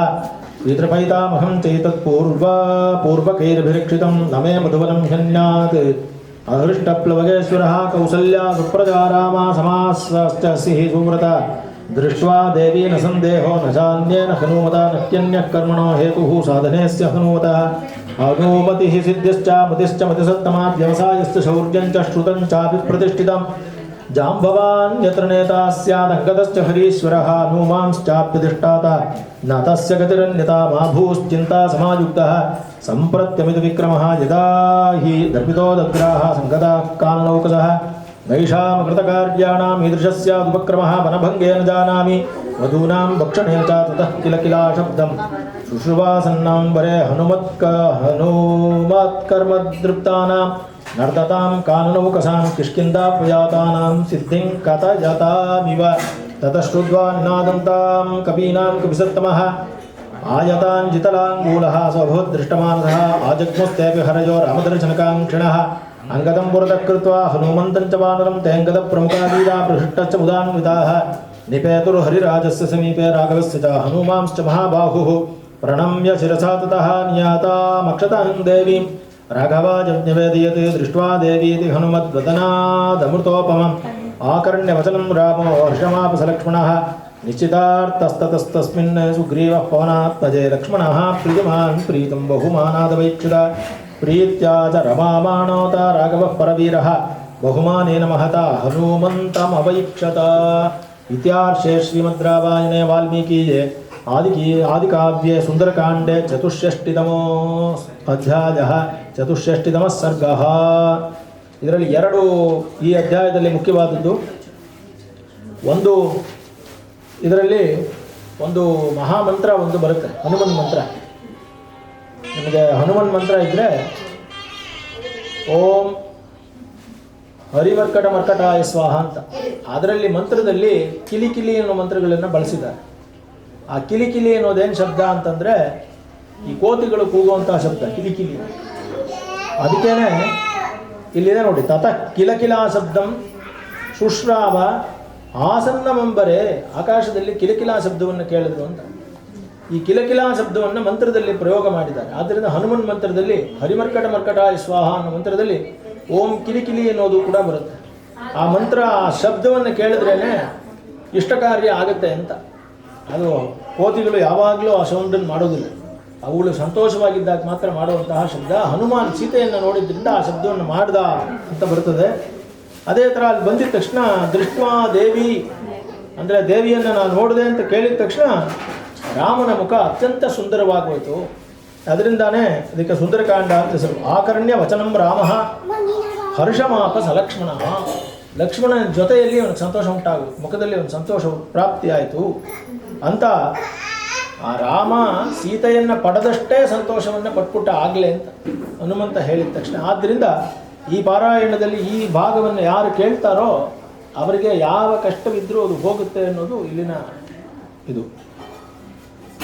ಪಿತೃಪೈತಾಮಹಂ ಚೈತತ್ಪೂರ್ವಕೈರ್ಭಿರಕ್ಷಿತಂ ನ ಮೇ ಮಧುವನಂ ಹನ್ಯಾತ್ ಅಹೃಷ್ಟಪ್ಲವಗೇಶ್ವರಃ ಕೌಸಲ್ಯಾ ಸುಪ್ರಜಾ ರಾಮಾ ಸಮಾಸ್ವಾಶ್ಚ ಸಿಃ ಸುವ್ರತ ದೃಷ್ಟ್ವಾ ದೇವೀ ನ ಸಂದೇಹೋ ನ ಜಾನ್ಯೇನ ಹನುಮತ ನಕ್ಯನ್ಯಃ ಕರ್ಮಣೋ ಹೇತುಃ ಸಾಧನೆಸ್ಯ ಹನುಮತಃ ಹನುಮತಿಃ ಸಿದ್ಧಿಶ್ಚ ಮತಿಶ್ಚ ಮತಿಸತ್ತಮಾತ್ ವ್ಯವಸಾಯಶ್ಚ ಶೌರ್ಯಂಚ ಶ್ರುತಂ ಚಾಪಿ ಪ್ರತಿಷ್ಠಿತಂ ಜಾಂಬವಾನ್ ಯತ್ರ ನೇತಾ ಸ್ಯಾದಂಗದಶ್ಚ ಹರೀಶ್ವರಃ ಹನುಮಾಂಶ್ಚಾಪ್ಯಧಿಷ್ಠಾತ ನ ತಸ್ಯ ಗತಿರನ್ಯತಾ ಮಾ ಭೂಶ್ಚಿಂತಾ ಸಮಾಯುಕ್ತಃ ಸಂಪ್ರತ್ಯಮಿತ ವಿಕ್ರಮಃ ಯದಾ ಹಿ ದರ್ಪಿತೋದಗ್ರಾಹ ಸಂಗತಾಃ ಕಾನನೌಕಸಃ ನೈಷಾಂ ಕೃತಕಾರ್ಯಾಣಾಂ ಈದೃಶಸ್ಯಾದುಪಕ್ರಮಃ ವನಭಂಗೇನ ಜಾನಾಮಿ ವಧೂನಾಂ ಭಕ್ಷಣೇ ಚ ತತಃ ಕಿಲ ಕಿಲಾ ಶಬ್ದಂ ಶುಶ್ರುವಾಸನ್ನಾಂಬರೆ ಹನುಮತ್ಕರ್ಮದೃಪ್ತಾನಾಂ ನರ್ದತಾಂ ಕಾನನೌಕಸಾಂ ಕಿಷ್ಕಿಂಧಾಪಯಾತಾನಾಂ ಸಿದ್ಧಿಂ ಕಥಯತಾಮಿವ ततश्रुत्वा निनादन्तां कपीनां कपिसत्तमः आयताञ्जितलाङ्गूलः स्वभूदृष्टमानसः आजग्मुस्तेऽपि हरयो रामदर्शनकाङ्क्षिणः अङ्गदं पुरतः कृत्वा हनुमन्तं च वानरं तेऽङ्गदप्रमुखादीरा प्रहृष्टश्च मुदान्विताः निपेतुर्हरिराजस्य समीपे राघवस्य च हनुमांश्च महाबाहुः प्रणम्य शिरसा ततः नियातामक्षतां देवीं राघवाय निवेदयते दृष्ट्वा देवीति हनुमद्वदनादमृतोपमम् आकर्ण्यवचनं रामो हर्षमापसलक्ष्मणः निश्चितार्थस्ततस्तस्मिन् सुग्रीवः पवनात्मजे लक्ष्मणः प्रीतिमान् प्रीतं बहुमानादवैक्षुत प्रीत्या च रमामाणोत राघवः परवीरः बहुमानेन महता हनुमन्तमवैक्षत। इत्यार्षे श्रीमद्रामायणे वाल्मीकिये आदिकाव्ये सुन्दरकाण्डे चतुष्षष्टितमो अध्यायः चतुष्षष्टितमः सर्गः। ಇದರಲ್ಲಿ ಎರಡು ಈ ಅಧ್ಯಾಯದಲ್ಲಿ ಮುಖ್ಯವಾದದ್ದು ಒಂದು, ಇದರಲ್ಲಿ ಒಂದು ಮಹಾಮಂತ್ರ ಒಂದು ಬರುತ್ತೆ, ಹನುಮನ್ ಮಂತ್ರ. ನಿಮಗೆ ಹನುಮನ್ ಮಂತ್ರ ಇದ್ದರೆ ಓಂ ಹರಿಮರ್ಕಟ ಮರ್ಕಟಾಯ ಸ್ವಾಹ ಅಂತ, ಅದರಲ್ಲಿ ಮಂತ್ರದಲ್ಲಿ ಕಿಲಿ ಕಿಲಿ ಅನ್ನೋ ಮಂತ್ರಗಳನ್ನು ಬಳಸಿದ್ದಾರೆ. ಆ ಕಿಲಿ ಕಿಲಿ ಅನ್ನೋದೇನು ಶಬ್ದ ಅಂತಂದರೆ ಈ ಕೋತಿಗಳು ಕೂಗುವಂತಹ ಶಬ್ದ ಕಿಲಿ ಕಿಲಿ. ಅದಕ್ಕೇನೆ ಇಲ್ಲಿದೆ ನೋಡಿ, ತತ ಕಿಲಕಿಲಾ ಶಬ್ದಂ ಶುಶ್ರಾವ ಆಸನ್ನಮೆಂಬರೆ, ಆಕಾಶದಲ್ಲಿ ಕಿಲಕಿಲಾ ಶಬ್ದವನ್ನು ಕೇಳಿದ್ರು ಅಂತ. ಈ ಕಿಲಕಿಲಾ ಶಬ್ದವನ್ನು ಮಂತ್ರದಲ್ಲಿ ಪ್ರಯೋಗ ಮಾಡಿದ್ದಾರೆ. ಆದ್ದರಿಂದ ಹನುಮನ್ ಮಂತ್ರದಲ್ಲಿ ಹರಿಮರ್ಕಟ ಮರ್ಕಟಾಯ ಸ್ವಾಹ ಅನ್ನೋ ಮಂತ್ರದಲ್ಲಿ ಓಂ ಕಿಲಿಕಿಲಿ ಅನ್ನೋದು ಕೂಡ ಬರುತ್ತೆ. ಆ ಮಂತ್ರ ಆ ಶಬ್ದವನ್ನು ಕೇಳಿದ್ರೇ ಇಷ್ಟಕಾರ್ಯ ಆಗುತ್ತೆ ಅಂತ. ಅದು ಕೋತಿಗಳು ಯಾವಾಗಲೂ ಆ ಸೌಂಡನ್ನು ಮಾಡೋದಿಲ್ಲ, ಅವುಗಳು ಸಂತೋಷವಾಗಿದ್ದಾಗ ಮಾತ್ರ ಮಾಡುವಂತಹ ಶಬ್ದ. ಹನುಮಾನ್ ಸೀತೆಯನ್ನು ನೋಡಿದ್ರಿಂದ ಆ ಶಬ್ದವನ್ನು ಮಾಡ್ದ ಅಂತ ಬರ್ತದೆ. ಅದೇ ಥರ ಅಲ್ಲಿ ಬಂದಿದ ತಕ್ಷಣ ದೃಷ್ಟ್ವಾ ದೇವಿ ಅಂದರೆ ದೇವಿಯನ್ನು ನಾನು ನೋಡಿದೆ ಅಂತ ಕೇಳಿದ ತಕ್ಷಣ ರಾಮನ ಮುಖ ಅತ್ಯಂತ ಸುಂದರವಾಗೋಯಿತು. ಅದರಿಂದಾನೇ ಅದಕ್ಕೆ ಸುಂದರಕಾಂಡ ಅಂತ ಹೆಸರು. ಆಕರ್ಣ್ಯ ವಚನಂ ರಾಮ ಹರ್ಷಮಾಪ ಸಲಕ್ಷ್ಮಣ, ಲಕ್ಷ್ಮಣನ ಜೊತೆಯಲ್ಲಿ ಅವನಿಗೆ ಸಂತೋಷ ಉಂಟಾಗುತ್ತೆ, ಮುಖದಲ್ಲಿ ಒಂದು ಸಂತೋಷ ಪ್ರಾಪ್ತಿಯಾಯಿತು ಅಂತ. ಆ ರಾಮ ಸೀತೆಯನ್ನು ಪಡೆದಷ್ಟೇ ಸಂತೋಷವನ್ನು ಪಟ್ಬಿಟ್ಟ ಆಗಲೇ ಅಂತ ಹನುಮಂತ ಹೇಳಿದ ತಕ್ಷಣ. ಆದ್ದರಿಂದ ಈ ಪಾರಾಯಣದಲ್ಲಿ ಈ ಭಾಗವನ್ನು ಯಾರು ಕೇಳ್ತಾರೋ ಅವರಿಗೆ ಯಾವ ಕಷ್ಟವಿದ್ದರೂ ಅದು ಹೋಗುತ್ತೆ ಅನ್ನೋದು ಇಲ್ಲಿನ ಇದು.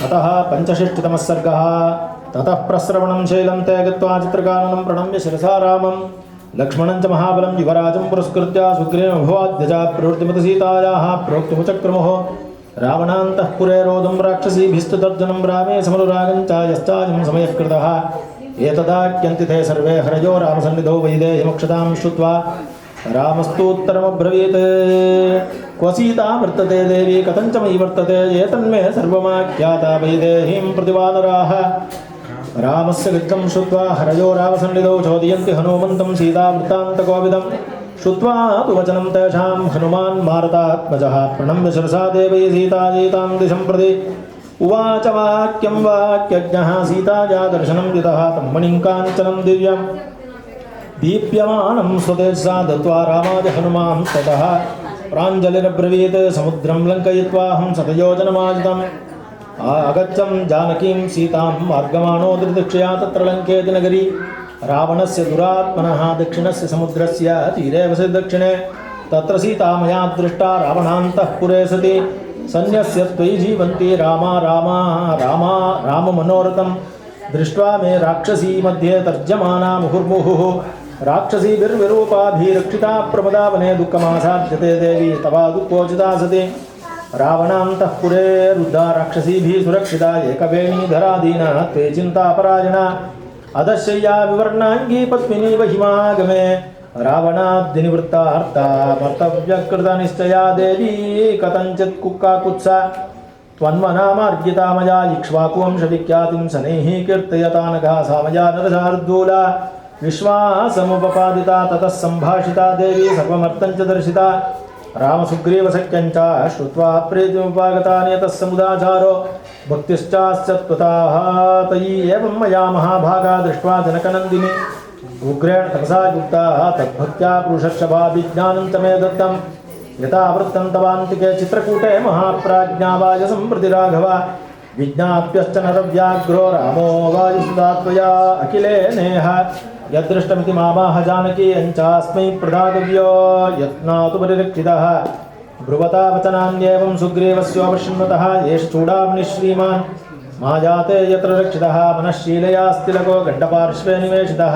ತತಃ ಪಂಚಷಷ್ಟಿತಮಃ ಸರ್ಗಃ. ತತಃ ಪ್ರಸ್ರವಣಂ ಶೈಲಂ ತೇ ಗತ್ವಾ ಚಿತ್ರಕಾನನಂ ಪ್ರಣಮ್ಯ ಶಿರಸಾ ರಾಮಂ ಲಕ್ಷ್ಮಣಂಚ ಮಹಾಬಲಂ ಯುವರಾಜಂ ಪುರಸ್ಕೃತ್ಯ ಸುಗ್ರೀವಭವಾದ್ಯಜ ಪ್ರವೃತ್ತಿಮತ ಸೀತಾಯಾಃ ಪ್ರೋಕ್ತುಮುಚಕ್ರಮುಃ ರಾವಣಾಂತಃಪುರೇ ರೋದಂ ರಾಕ್ಷಸೀಭಿಸ್ತು ತರ್ಜನಂ ರಾಮೇ ಸಮನುರಾಗಂಚ ಯಶ್ಚಾಯಂ ಸಮಯಕೃತಃ ಏತದಾಕ್ಯಂತಿಥೇ ಸರ್ವೇ ಹರಯೋ ರಾಮಸನ್ನಿಧೌ ವೈದೇಹಿಮಕ್ಷತಾಂ ಶ್ರುತ್ವಾ ರಾಮಸ್ತೂತ್ತರಮಬ್ರವೀತ್ ಕ್ವ ಸೀತಾ ವರ್ತತೆ ದೇವಿ ಕಥಂಚ ಮಯಿ ವರ್ತತೆ ಏತನ್ಮೇ ಸರ್ವಮಾಖ್ಯಾತಾ ವೈದೇಹೀಂ ಪ್ರತಿವಾನರಾಃ ರಾಮಸ್ಯ ಗಜ್ಜಂ ಶ್ರುತ್ವಾ ಹರಯೋ ರಾಮಸನ್ನಿಧೌ ಚೋದಯಂತಿ ಹನುಮಂತಂ ಸೀತಾ ವೃತ್ತಾಂತಕೋವಿದಂ श्रुत्वा तु वचनं तेषां हनुमान् मारुतात्मजः प्रणम्य शिरसा देवै सीतां दिशं प्रति उवाच वाक्यं वाक्यज्ञः सीताया दर्शनं यतः तं मणिं काञ्चनं दिव्यं दीप्यमानं स्वतेजसा दत्त्वा रामाय हनुमां ततः प्राञ्जलिरब्रवीत् समुद्रं लङ्कयित्वाहं शतयोजनमाजितम् आगच्छं जानकीं सीतां मार्गमाणो दिदृक्षया तत्र लङ्केति नगरी रावणस्य दुरात्मनः दक्षिणस्य समुद्रस्य तीरे वसति दक्षिणे तत्र सीता मया दृष्टा रावणान्तःपुरे सति सन्न्यस्य त्वयि जीवन्ति राममनोरथं दृष्ट्वा मे राक्षसी मध्ये तर्जमाना मुहुर्मुहुः राक्षसीभिर्विरूपाभिरक्षिता प्रमदा वने दुःखमासाद्यते देवी तवा दुःखोचिता सति रावणान्तःपुरे रुद्धा राक्षसीभिः सुरक्षिता एकवेणीधरादीना ते चिन्तापरायणा अदशय्या विवर्णांगी पद्मिनी वहिमागमे रावणाद्दिनिवृत्तार्ता कर्तव्यकृता निश्चया देवी कथंचित् कुक्काकुत्सा त्वन्मनामार्जिता मया इक्ष्वाकुवंशविख्यातिं शनैः कीर्तयता नघा सा मया नरशार्दूला विश्वासमुपपादिता ततः सम्भाषिता देवी सर्वमर्थं च दर्शिता रामसुग्रीवसख्यञ्च श्रुत्वा प्रीतिमुपागता नियतः समुदाचारो भक्तिश्चास्य त्वताः तयि एवं मया महाभागा दृष्ट्वा जनकनन्दिनी उग्रेण तपसा युक्ता तद्भक्त्या पुरुषक्षभाभिज्ञानं च मे दत्तं यथा वृत्तं तवान्तिके चित्रकूटे महाप्राज्ञा वायसं प्रति राघव विज्ञाप्यश्च नरव्याघ्रो रामो वायुसुता त्वया अखिले नेह यदृष्टमिति मामाह जानकी यञ्चास्मै प्रदातव्यो यत्नातु परिरक्षितः ब्रुवता वचनान्येवं सुग्रीवस्योपशृण्वतः एष चूडामणिः श्रीमान् मा जाते यत्र रक्षितः मनःशीलयास्तिलको गण्डपार्श्वे निवेशितः